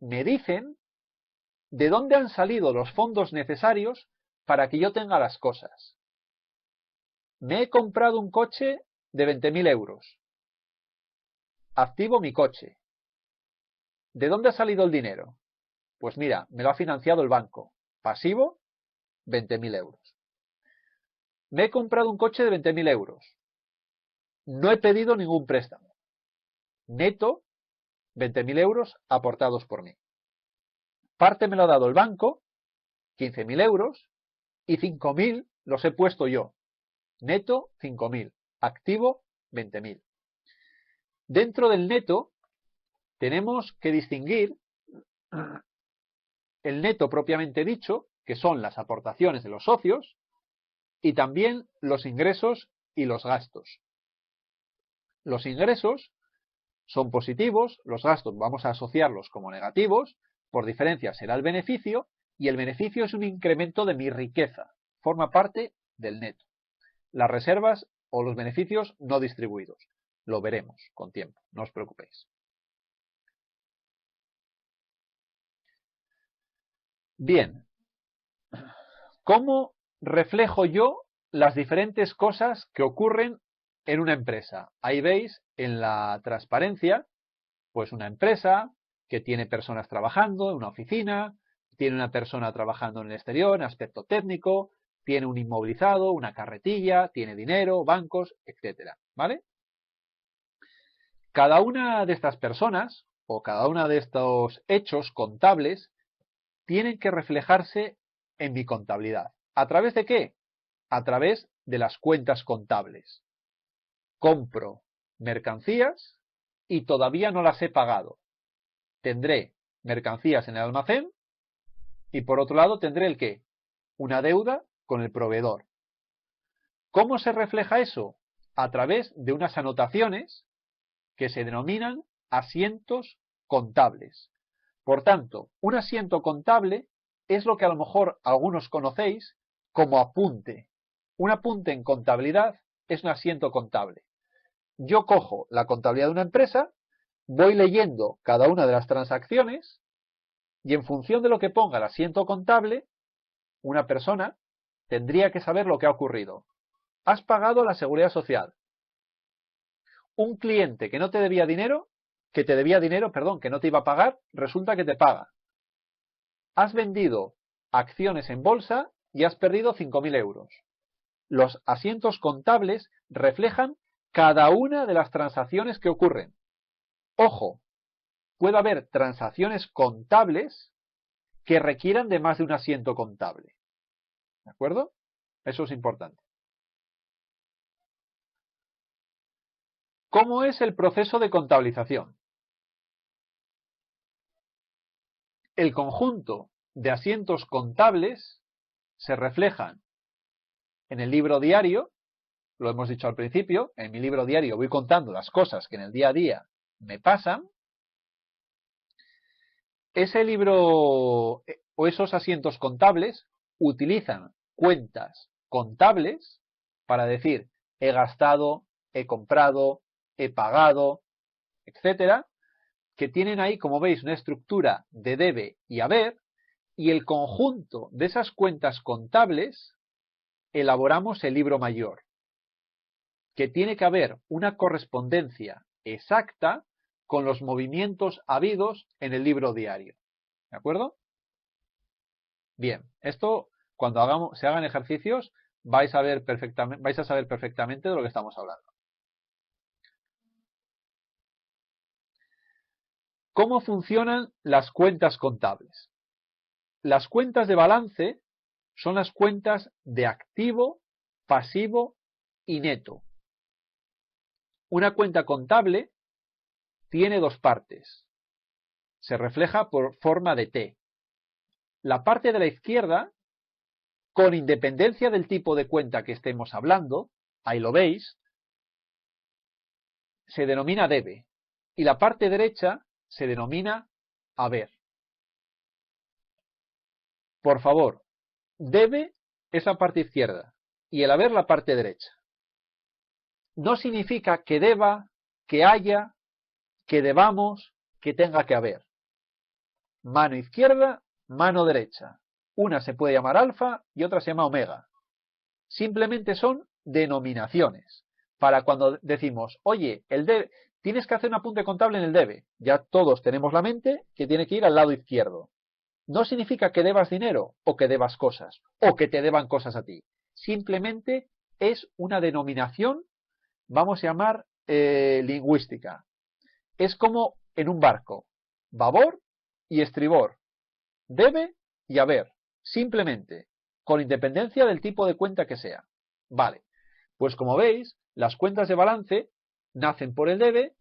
me dicen de dónde han salido los fondos necesarios para que yo tenga las cosas. Me he comprado un coche de 20.000 euros. Activo mi coche. ¿De dónde ha salido el dinero? Pues mira, me lo ha financiado el banco. Pasivo, 20.000 euros. Me he comprado un coche de 20.000 euros. No he pedido ningún préstamo. Neto, 20.000 euros aportados por mí. Parte me lo ha dado el banco, 15.000 euros, y 5.000 los he puesto yo. Neto, 5.000. Activo, 20.000. Dentro del neto tenemos que distinguir el neto propiamente dicho, que son las aportaciones de los socios, y también los ingresos y los gastos. Los ingresos son positivos, los gastos vamos a asociarlos como negativos, por diferencia será el beneficio, y el beneficio es un incremento de mi riqueza, forma parte del neto. Las reservas o los beneficios no distribuidos. Lo veremos con tiempo, no os preocupéis. Bien, ¿cómo reflejo yo las diferentes cosas que ocurren en una empresa? Ahí veis en la transparencia, pues una empresa que tiene personas trabajando en una oficina, tiene una persona trabajando en el exterior, en aspecto técnico, tiene un inmovilizado, una carretilla, tiene dinero, bancos, etcétera, ¿vale? Cada una de estas personas o cada uno de estos hechos contables tienen que reflejarse en mi contabilidad. ¿A través de qué? A través de las cuentas contables. Compro mercancías y todavía no las he pagado. Tendré mercancías en el almacén y por otro lado tendré el qué? Una deuda con el proveedor. ¿Cómo se refleja eso? A través de unas anotaciones que se denominan asientos contables. Por tanto, un asiento contable es lo que a lo mejor algunos conocéis como apunte. Un apunte en contabilidad es un asiento contable. Yo cojo la contabilidad de una empresa, voy leyendo cada una de las transacciones y en función de lo que ponga el asiento contable, una persona tendría que saber lo que ha ocurrido. Has pagado la seguridad social. Un cliente que no te debía dinero, que no te iba a pagar, resulta que te paga. Has vendido acciones en bolsa y has perdido 5.000 euros. Los asientos contables reflejan cada una de las transacciones que ocurren. Ojo, puede haber transacciones contables que requieran de más de un asiento contable. ¿De acuerdo? Eso es importante. ¿Cómo es el proceso de contabilización? El conjunto de asientos contables se reflejan en el libro diario, lo hemos dicho al principio, en mi libro diario voy contando las cosas que en el día a día me pasan. Ese libro o esos asientos contables utilizan cuentas contables para decir he gastado, he comprado, he pagado, etcétera, que tienen ahí, como veis, una estructura de debe y haber, y el conjunto de esas cuentas contables elaboramos el libro mayor, que tiene que haber una correspondencia exacta con los movimientos habidos en el libro diario. ¿De acuerdo? Bien, esto cuando se hagan ejercicios vais a saber perfectamente de lo que estamos hablando. ¿Cómo funcionan las cuentas contables? Las cuentas de balance son las cuentas de activo, pasivo y neto. Una cuenta contable tiene dos partes. Se refleja por forma de T. La parte de la izquierda, con independencia del tipo de cuenta que estemos hablando, ahí lo veis, se denomina debe. Y la parte derecha se denomina haber. Por favor, debe es la parte izquierda y el haber la parte derecha. No significa que deba, que haya, que debamos, que tenga que haber. Mano izquierda, mano derecha. Una se puede llamar alfa y otra se llama omega. Simplemente son denominaciones. Para cuando decimos, oye, el debe, tienes que hacer un apunte contable en el debe. Ya todos tenemos la mente que tiene que ir al lado izquierdo. No significa que debas dinero o que debas cosas o que te deban cosas a ti. Simplemente es una denominación, vamos a llamar lingüística. Es como en un barco, babor y estribor, debe y haber, simplemente, con independencia del tipo de cuenta que sea. Vale, pues como veis, las cuentas de balance nacen por el debe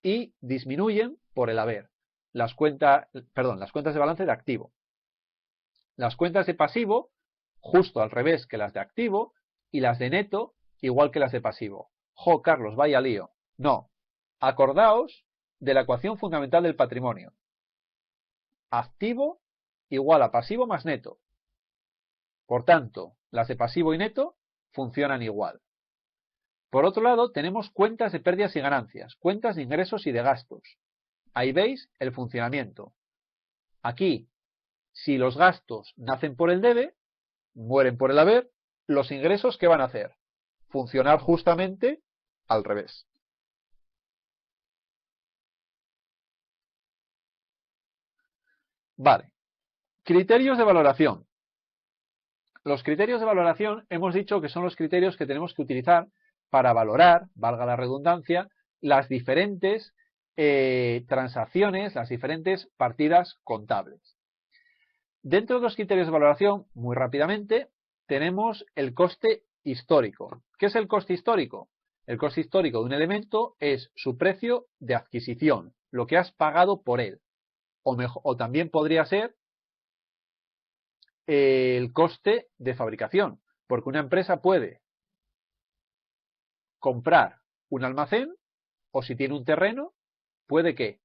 y disminuyen por el haber. Las cuentas de balance de activo. Las cuentas de pasivo, justo al revés que las de activo, y las de neto, igual que las de pasivo. Jo, Carlos, vaya lío. No. Acordaos de la ecuación fundamental del patrimonio. Activo igual a pasivo más neto. Por tanto, las de pasivo y neto funcionan igual. Por otro lado, tenemos cuentas de pérdidas y ganancias, cuentas de ingresos y de gastos. Ahí veis el funcionamiento. Aquí, si los gastos nacen por el debe, mueren por el haber, los ingresos, ¿qué van a hacer? Funcionar justamente al revés. Vale. Criterios de valoración. Los criterios de valoración hemos dicho que son los criterios que tenemos que utilizar para valorar, valga la redundancia, las diferentes transacciones, las diferentes partidas contables. Dentro de los criterios de valoración, muy rápidamente, tenemos el coste histórico. ¿Qué es el coste histórico? El coste histórico de un elemento es su precio de adquisición, lo que has pagado por él. O también podría ser el coste de fabricación, porque una empresa puede comprar un almacén o si tiene un terreno, puede que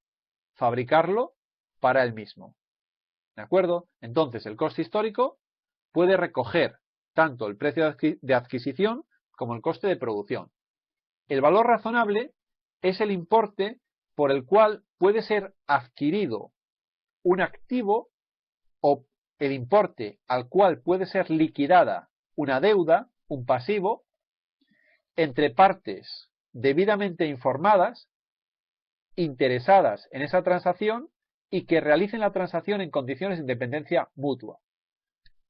fabricarlo para él mismo. ¿De acuerdo? Entonces, el coste histórico puede recoger tanto el precio de adquisición como el coste de producción. El valor razonable es el importe por el cual puede ser adquirido un activo o el importe al cual puede ser liquidada una deuda, un pasivo, entre partes debidamente informadas, interesadas en esa transacción y que realicen la transacción en condiciones de independencia mutua.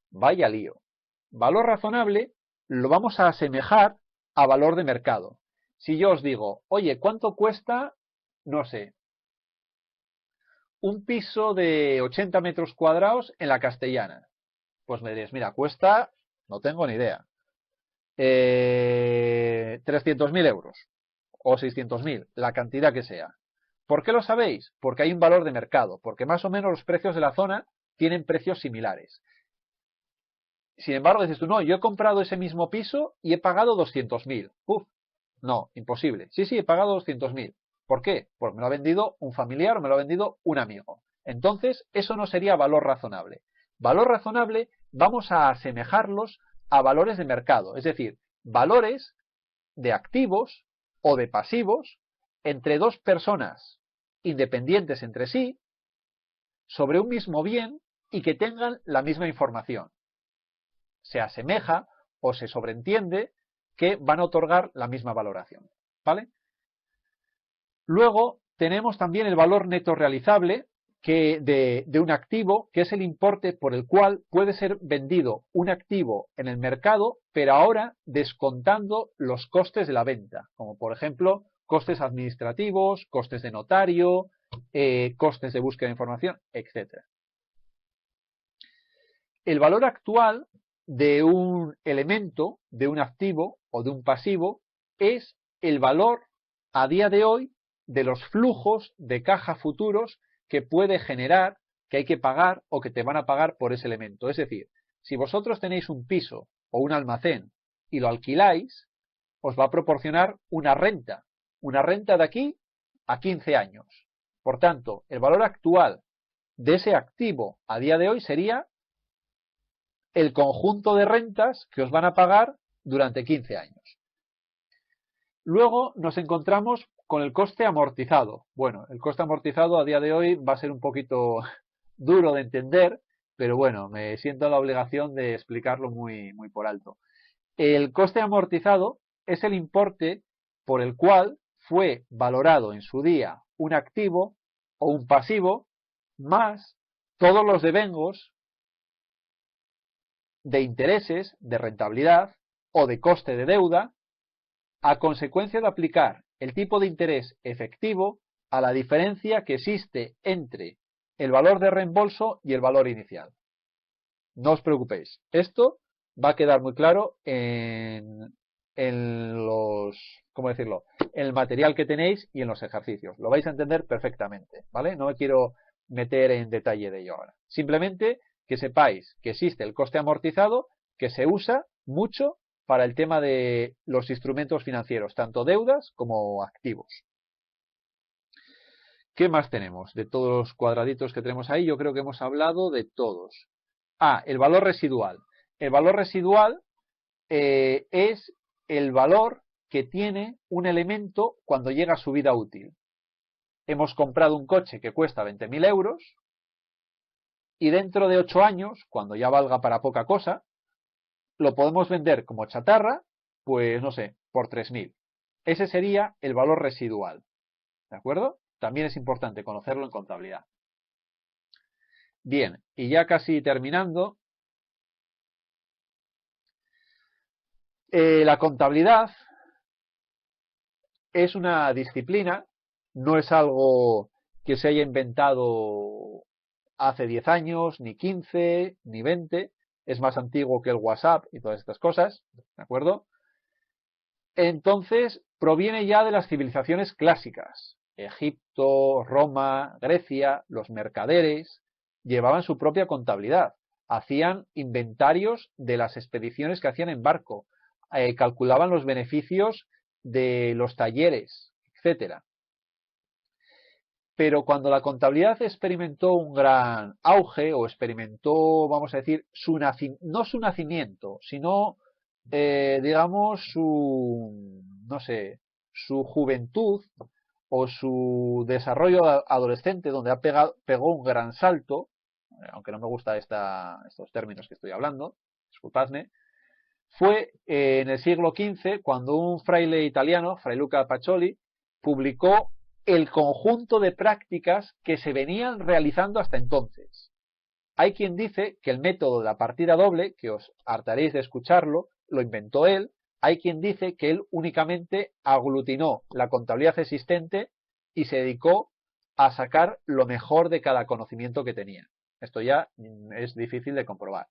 Vaya lío. Valor razonable lo vamos a asemejar a valor de mercado. Si yo os digo, oye, ¿cuánto cuesta, no sé, un piso de 80 metros cuadrados en la Castellana? Pues me diréis, mira, cuesta, no tengo ni idea, 300.000 euros o 600.000, la cantidad que sea. ¿Por qué lo sabéis? Porque hay un valor de mercado, porque más o menos los precios de la zona tienen precios similares. Sin embargo, dices tú, no, yo he comprado ese mismo piso y he pagado 200.000. Uf, no, imposible. Sí, he pagado 200.000. ¿Por qué? Pues me lo ha vendido un familiar o me lo ha vendido un amigo. Entonces, eso no sería valor razonable. Valor razonable vamos a asemejarlos a valores de mercado, es decir, valores de activos o de pasivos entre dos personas independientes entre sí sobre un mismo bien y que tengan la misma información. Se asemeja o se sobreentiende que van a otorgar la misma valoración, ¿vale? Luego tenemos también el valor neto realizable de un activo, que es el importe por el cual puede ser vendido un activo en el mercado, pero ahora descontando los costes de la venta, como por ejemplo costes administrativos, costes de notario, costes de búsqueda de información, etc. El valor actual de un elemento, de un activo o de un pasivo, es el valor a día de hoy de los flujos de caja futuros que puede generar, que hay que pagar o que te van a pagar por ese elemento. Es decir, si vosotros tenéis un piso o un almacén y lo alquiláis, os va a proporcionar una renta de aquí a 15 años. Por tanto, el valor actual de ese activo a día de hoy sería el conjunto de rentas que os van a pagar durante 15 años. Luego nos encontramos con el coste amortizado. Bueno, el coste amortizado a día de hoy va a ser un poquito duro de entender, pero bueno, me siento la obligación de explicarlo muy por alto. El coste amortizado es el importe por el cual fue valorado en su día un activo o un pasivo más todos los devengos de intereses, de rentabilidad o de coste de deuda a consecuencia de aplicar el tipo de interés efectivo a la diferencia que existe entre el valor de reembolso y el valor inicial. No os preocupéis, esto va a quedar muy claro en los, ¿cómo decirlo?, en el material que tenéis y en los ejercicios. Lo vais a entender perfectamente, ¿vale? No me quiero meter en detalle de ello ahora. Simplemente que sepáis que existe el coste amortizado que se usa mucho para el tema de los instrumentos financieros, tanto deudas como activos. ¿Qué más tenemos? De todos los cuadraditos que tenemos ahí, yo creo que hemos hablado de todos. Ah, el valor residual. El valor residual es el valor que tiene un elemento cuando llega a su vida útil. Hemos comprado un coche que cuesta 20.000 euros y dentro de 8 años, cuando ya valga para poca cosa, lo podemos vender como chatarra, pues no sé, por 3.000. Ese sería el valor residual. ¿De acuerdo? También es importante conocerlo en contabilidad. Bien, y ya casi terminando, la contabilidad es una disciplina, no es algo que se haya inventado hace 10 años, ni 15, ni 20, es más antiguo que el WhatsApp y todas estas cosas, ¿de acuerdo? Entonces, proviene ya de las civilizaciones clásicas. Egipto, Roma, Grecia, los mercaderes llevaban su propia contabilidad, hacían inventarios de las expediciones que hacían en barco, calculaban los beneficios de los talleres, etcétera. Pero cuando la contabilidad experimentó un gran auge o experimentó, vamos a decir, no su nacimiento, sino, digamos, no sé, su juventud o su desarrollo adolescente, donde pegó un gran salto, aunque no me gusta estos términos que estoy hablando, disculpadme, fue en el siglo XV cuando un fraile italiano, Fray Luca Pacioli, publicó el conjunto de prácticas que se venían realizando hasta entonces. Hay quien dice que el método de la partida doble, que os hartaréis de escucharlo, lo inventó él. Hay quien dice que él únicamente aglutinó la contabilidad existente y se dedicó a sacar lo mejor de cada conocimiento que tenía. Esto ya es difícil de comprobar.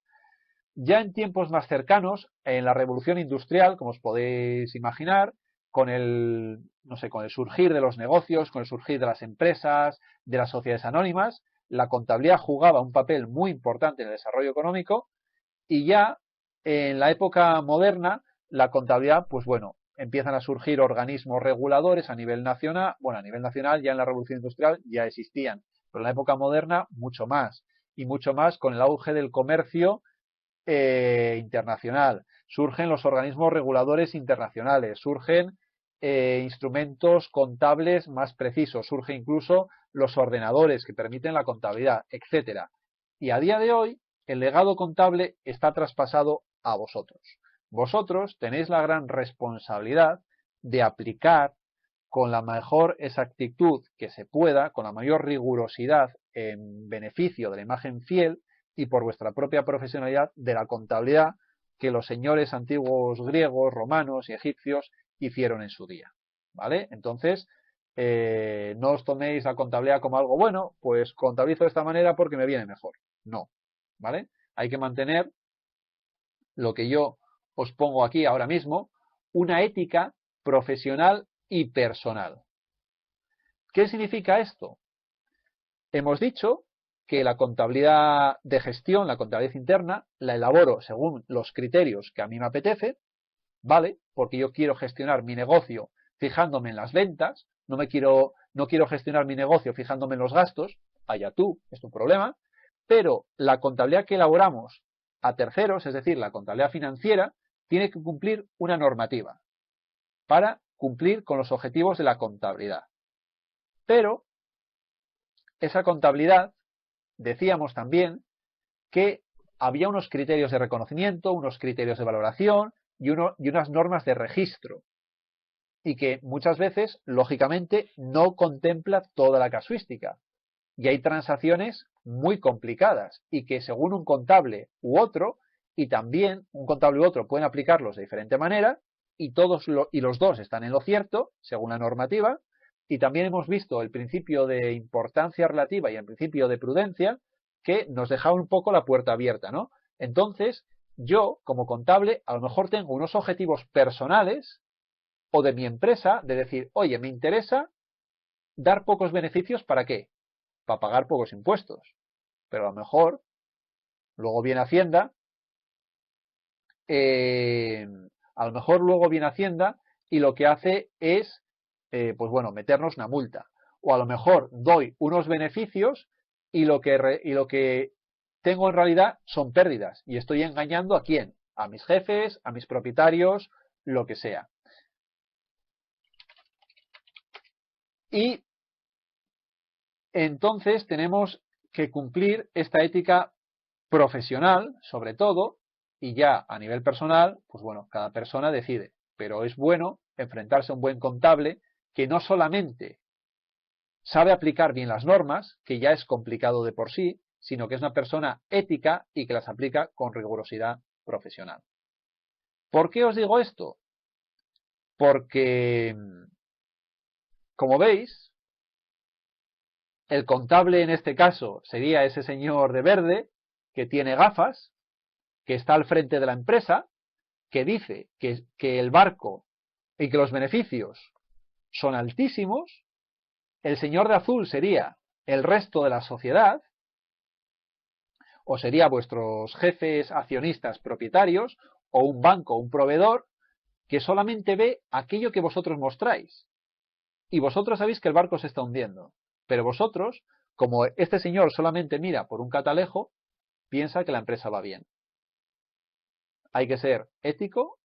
Ya en tiempos más cercanos, en la revolución industrial, como os podéis imaginar, con el, no sé, con el surgir de los negocios, con el surgir de las empresas, de las sociedades anónimas, la contabilidad jugaba un papel muy importante en el desarrollo económico y ya en la época moderna la contabilidad, pues bueno, empiezan a surgir organismos reguladores a nivel nacional, bueno, a nivel nacional ya en la revolución industrial ya existían, pero en la época moderna mucho más y mucho más con el auge del comercio internacional, surgen los organismos reguladores internacionales, surgen instrumentos contables más precisos, surgen incluso los ordenadores que permiten la contabilidad, etcétera. Y a día de hoy, el legado contable está traspasado a vosotros. Vosotros tenéis la gran responsabilidad de aplicar con la mejor exactitud que se pueda, con la mayor rigurosidad en beneficio de la imagen fiel y por vuestra propia profesionalidad de la contabilidad que los señores antiguos griegos, romanos y egipcios hicieron en su día. ¿Vale? Entonces, no os toméis la contabilidad como algo bueno, pues contabilizo de esta manera porque me viene mejor. No. ¿Vale? Hay que mantener lo que yo os pongo aquí ahora mismo, una ética profesional y personal. ¿Qué significa esto? Hemos dicho que la contabilidad de gestión, la contabilidad interna, la elaboro según los criterios que a mí me apetece, ¿vale? Porque yo quiero gestionar mi negocio fijándome en las ventas, no quiero gestionar mi negocio fijándome en los gastos, allá tú, es tu problema, pero la contabilidad que elaboramos a terceros, es decir, la contabilidad financiera, tiene que cumplir una normativa para cumplir con los objetivos de la contabilidad. Pero esa contabilidad, decíamos también que había unos criterios de reconocimiento, unos criterios de valoración y unas normas de registro. Y que muchas veces, lógicamente, no contempla toda la casuística. Y hay transacciones muy complicadas y que según un contable u otro, y también un contable u otro pueden aplicarlos de diferente manera, y los dos están en lo cierto, según la normativa, y también hemos visto el principio de importancia relativa y el principio de prudencia, que nos deja un poco la puerta abierta, ¿no? Entonces, yo, como contable, a lo mejor tengo unos objetivos personales o de mi empresa, de decir, oye, me interesa dar pocos beneficios, ¿para qué? Para pagar pocos impuestos. Pero a lo mejor, luego viene Hacienda, y lo que hace es, pues bueno, meternos una multa. O a lo mejor doy unos beneficios y lo que tengo en realidad son pérdidas. Y estoy engañando ¿a quién? A mis jefes, a mis propietarios, lo que sea. Y entonces tenemos que cumplir esta ética profesional, sobre todo, y ya a nivel personal, pues bueno, cada persona decide. Pero es bueno enfrentarse a un buen contable que no solamente sabe aplicar bien las normas, que ya es complicado de por sí, sino que es una persona ética y que las aplica con rigurosidad profesional. ¿Por qué os digo esto? Porque, como veis, el contable en este caso sería ese señor de verde que tiene gafas, que está al frente de la empresa, que dice que el barco y que los beneficios son altísimos. El señor de azul sería el resto de la sociedad, o sería vuestros jefes accionistas propietarios, o un banco, un proveedor, que solamente ve aquello que vosotros mostráis. Y vosotros sabéis que el barco se está hundiendo. Pero vosotros, como este señor solamente mira por un catalejo, piensa que la empresa va bien. Hay que ser ético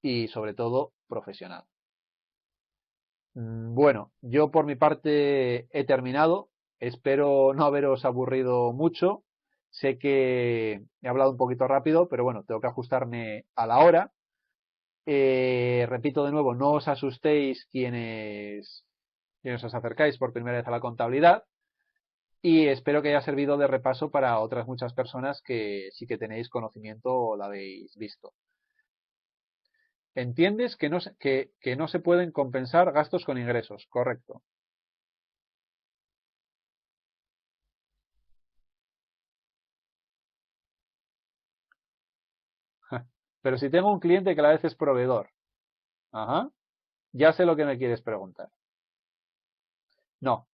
y, sobre todo, profesional. Bueno, yo por mi parte he terminado. Espero no haberos aburrido mucho. Sé que he hablado un poquito rápido, pero bueno, tengo que ajustarme a la hora. Repito de nuevo, no os asustéis quienes os acercáis por primera vez a la contabilidad. Y espero que haya servido de repaso para otras muchas personas que sí que tenéis conocimiento o la habéis visto. ¿Entiendes que no se pueden compensar gastos con ingresos? Correcto. Pero si tengo un cliente que a la vez es proveedor. Ajá. Ya sé lo que me quieres preguntar. No.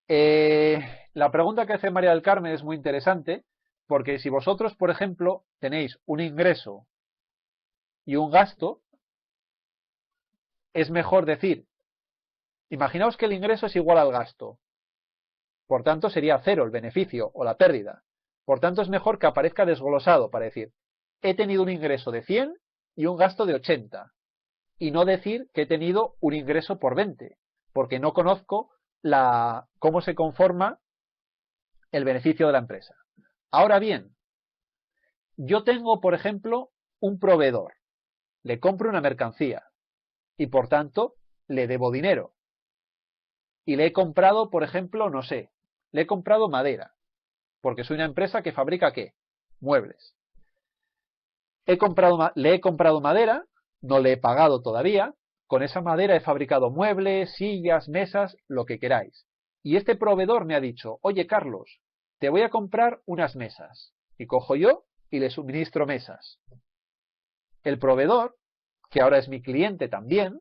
La pregunta que hace María del Carmen es muy interesante porque si vosotros, por ejemplo, tenéis un ingreso y un gasto, es mejor decir, imaginaos que el ingreso es igual al gasto. Por tanto, sería cero el beneficio o la pérdida. Por tanto, es mejor que aparezca desglosado para decir, he tenido un ingreso de 100 y un gasto de 80. Y no decir que he tenido un ingreso por 20, porque no conozco cómo se conforma el beneficio de la empresa. Ahora bien, yo tengo, por ejemplo, un proveedor. Le compro una mercancía y, por tanto, le debo dinero. Y le he comprado, por ejemplo, no sé, le he comprado madera, porque soy una empresa que fabrica ¿qué? Muebles. Le he comprado madera, no le he pagado todavía, con esa madera he fabricado muebles, sillas, mesas, lo que queráis. Y este proveedor me ha dicho, oye Carlos, te voy a comprar unas mesas. Y cojo yo y le suministro mesas. El proveedor, que ahora es mi cliente también,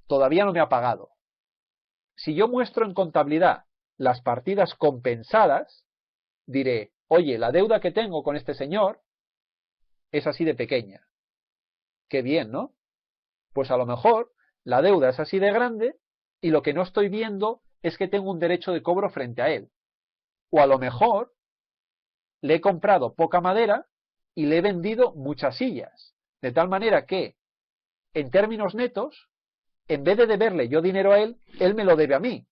todavía no me ha pagado. Si yo muestro en contabilidad las partidas compensadas, diré, oye, la deuda que tengo con este señor es así de pequeña. Qué bien, ¿no? Pues a lo mejor la deuda es así de grande y lo que no estoy viendo es que tengo un derecho de cobro frente a él. O a lo mejor le he comprado poca madera y le he vendido muchas sillas. De tal manera que, en términos netos, en vez de deberle yo dinero a él, él me lo debe a mí.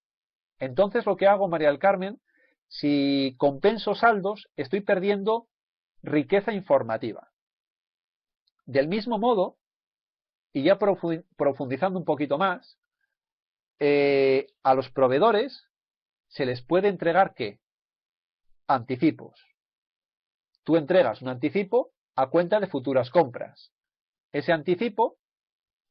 Entonces lo que hago, María del Carmen, si compenso saldos, estoy perdiendo riqueza informativa. Del mismo modo, y ya profundizando un poquito más, a los proveedores se les puede entregar ¿qué? Anticipos. Tú entregas un anticipo a cuenta de futuras compras. Ese anticipo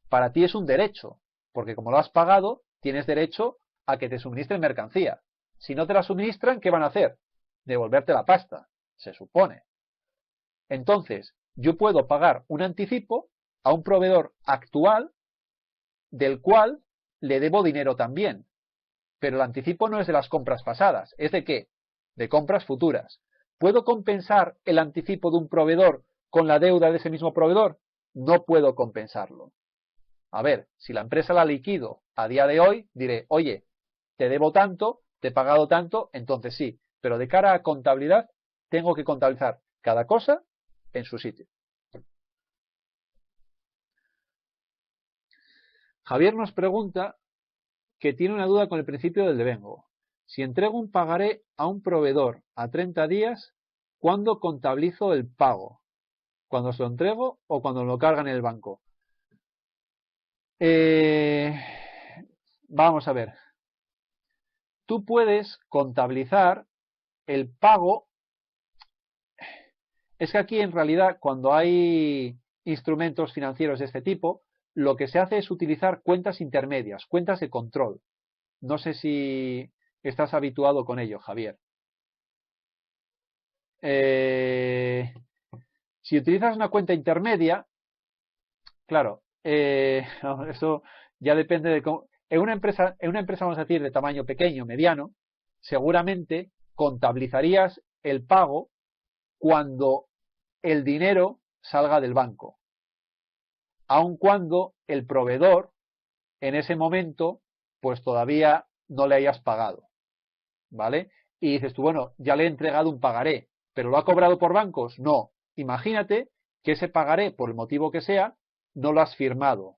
para ti es un derecho, porque como lo has pagado, tienes derecho a que te suministren mercancía. Si no te la suministran, ¿qué van a hacer? Devolverte la pasta, se supone. Entonces, yo puedo pagar un anticipo a un proveedor actual del cual le debo dinero también. Pero el anticipo no es de las compras pasadas, ¿es de qué? De compras futuras. ¿Puedo compensar el anticipo de un proveedor con la deuda de ese mismo proveedor? No puedo compensarlo. A ver, si la empresa la liquido a día de hoy, diré, oye, te debo tanto, te he pagado tanto, entonces sí. Pero de cara a contabilidad, tengo que contabilizar cada cosa en su sitio. Javier nos pregunta que tiene una duda con el principio del devengo. Si entrego un pagaré a un proveedor a 30 días, ¿cuándo contabilizo el pago? ¿Cuando se lo entrego o cuando lo cargan en el banco? Vamos a ver. Tú puedes contabilizar el pago. Es que aquí en realidad cuando hay instrumentos financieros de este tipo, lo que se hace es utilizar cuentas intermedias, cuentas de control. No sé si estás habituado con ello, Javier. Si utilizas una cuenta intermedia, claro, eso ya depende de cómo. En una empresa, vamos a decir, de tamaño pequeño, mediano, seguramente contabilizarías el pago cuando el dinero salga del banco, aun cuando el proveedor en ese momento pues todavía no le hayas pagado, ¿vale? Y dices tú, bueno, ya le he entregado un pagaré, ¿pero lo ha cobrado por bancos? No. Imagínate que ese pagaré, por el motivo que sea, no lo has firmado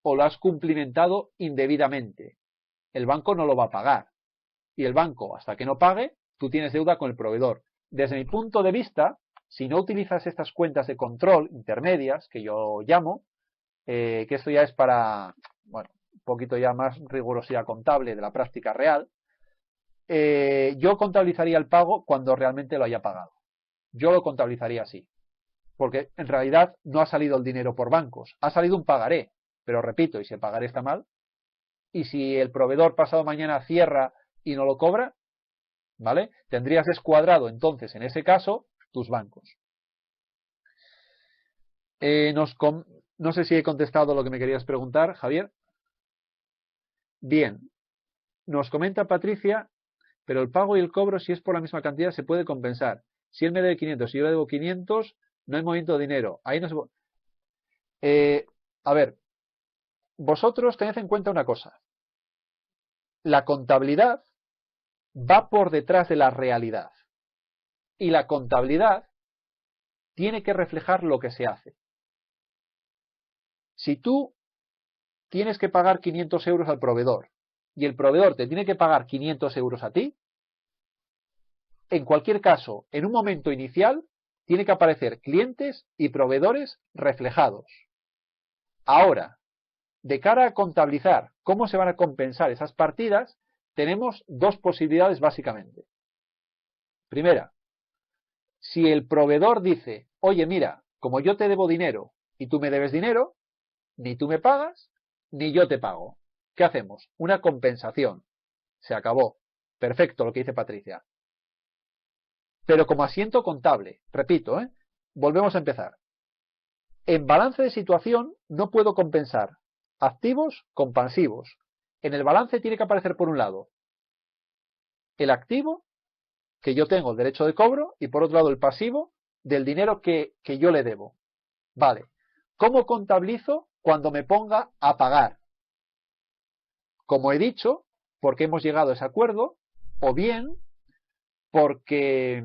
o lo has cumplimentado indebidamente. El banco no lo va a pagar. Y el banco, hasta que no pague, tú tienes deuda con el proveedor. Desde mi punto de vista, si no utilizas estas cuentas de control intermedias, que yo llamo, que esto ya es para, bueno, un poquito ya más rigurosidad contable de la práctica real, yo contabilizaría el pago cuando realmente lo haya pagado. Yo lo contabilizaría así. Porque en realidad no ha salido el dinero por bancos, ha salido un pagaré. Pero repito, y si el pagaré está mal, y si el proveedor pasado mañana cierra y no lo cobra, ¿vale? Tendrías descuadrado entonces, en ese caso, tus bancos. No sé si he contestado lo que me querías preguntar, Javier. Bien, nos comenta Patricia, pero el pago y el cobro, si es por la misma cantidad, se puede compensar. Si él me debe 500 y yo le debo 500, no hay movimiento de dinero. Ahí no se... a ver, vosotros tened en cuenta una cosa. La contabilidad va por detrás de la realidad. Y la contabilidad tiene que reflejar lo que se hace. Si tú tienes que pagar 500 euros al proveedor y el proveedor te tiene que pagar 500 euros a ti, en cualquier caso, en un momento inicial, tiene que aparecer clientes y proveedores reflejados. Ahora, de cara a contabilizar cómo se van a compensar esas partidas, tenemos dos posibilidades básicamente. Primera, si el proveedor dice, oye, mira, como yo te debo dinero y tú me debes dinero, ni tú me pagas, ni yo te pago. ¿Qué hacemos? Una compensación. Se acabó. Perfecto lo que dice Patricia. Pero como asiento contable, repito, volvemos a empezar. En balance de situación no puedo compensar activos con pasivos. En el balance tiene que aparecer por un lado el activo, que yo tengo el derecho de cobro, y por otro lado el pasivo del dinero que yo le debo. Vale. ¿Cómo contabilizo cuando me ponga a pagar? Como he dicho, porque hemos llegado a ese acuerdo, o bien porque,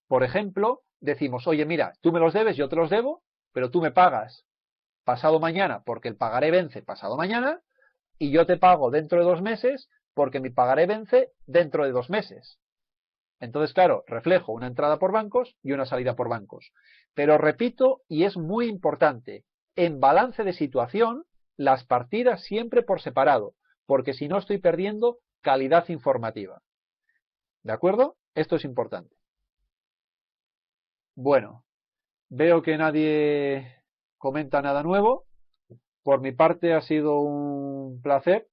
por ejemplo, decimos, oye, mira, tú me los debes, yo te los debo, pero tú me pagas pasado mañana porque el pagaré vence pasado mañana y yo te pago dentro de 2 meses porque mi pagaré vence dentro de 2 meses. Entonces, claro, reflejo una entrada por bancos y una salida por bancos. Pero repito, y es muy importante, en balance de situación, las partidas siempre por separado, porque si no estoy perdiendo calidad informativa. ¿De acuerdo? Esto es importante. Bueno, veo que nadie comenta nada nuevo. Por mi parte ha sido un placer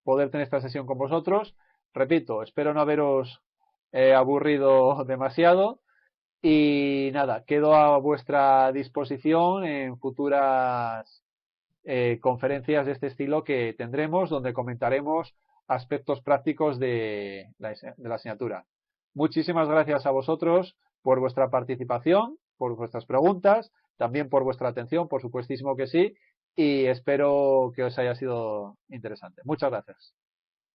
poder tener esta sesión con vosotros. Repito, espero no haberos aburrido demasiado. Y nada, quedo a vuestra disposición en futuras conferencias de este estilo que tendremos, donde comentaremos aspectos prácticos de la asignatura. Muchísimas gracias a vosotros por vuestra participación, por vuestras preguntas, también por vuestra atención, por supuestísimo que sí, y espero que os haya sido interesante. Muchas gracias.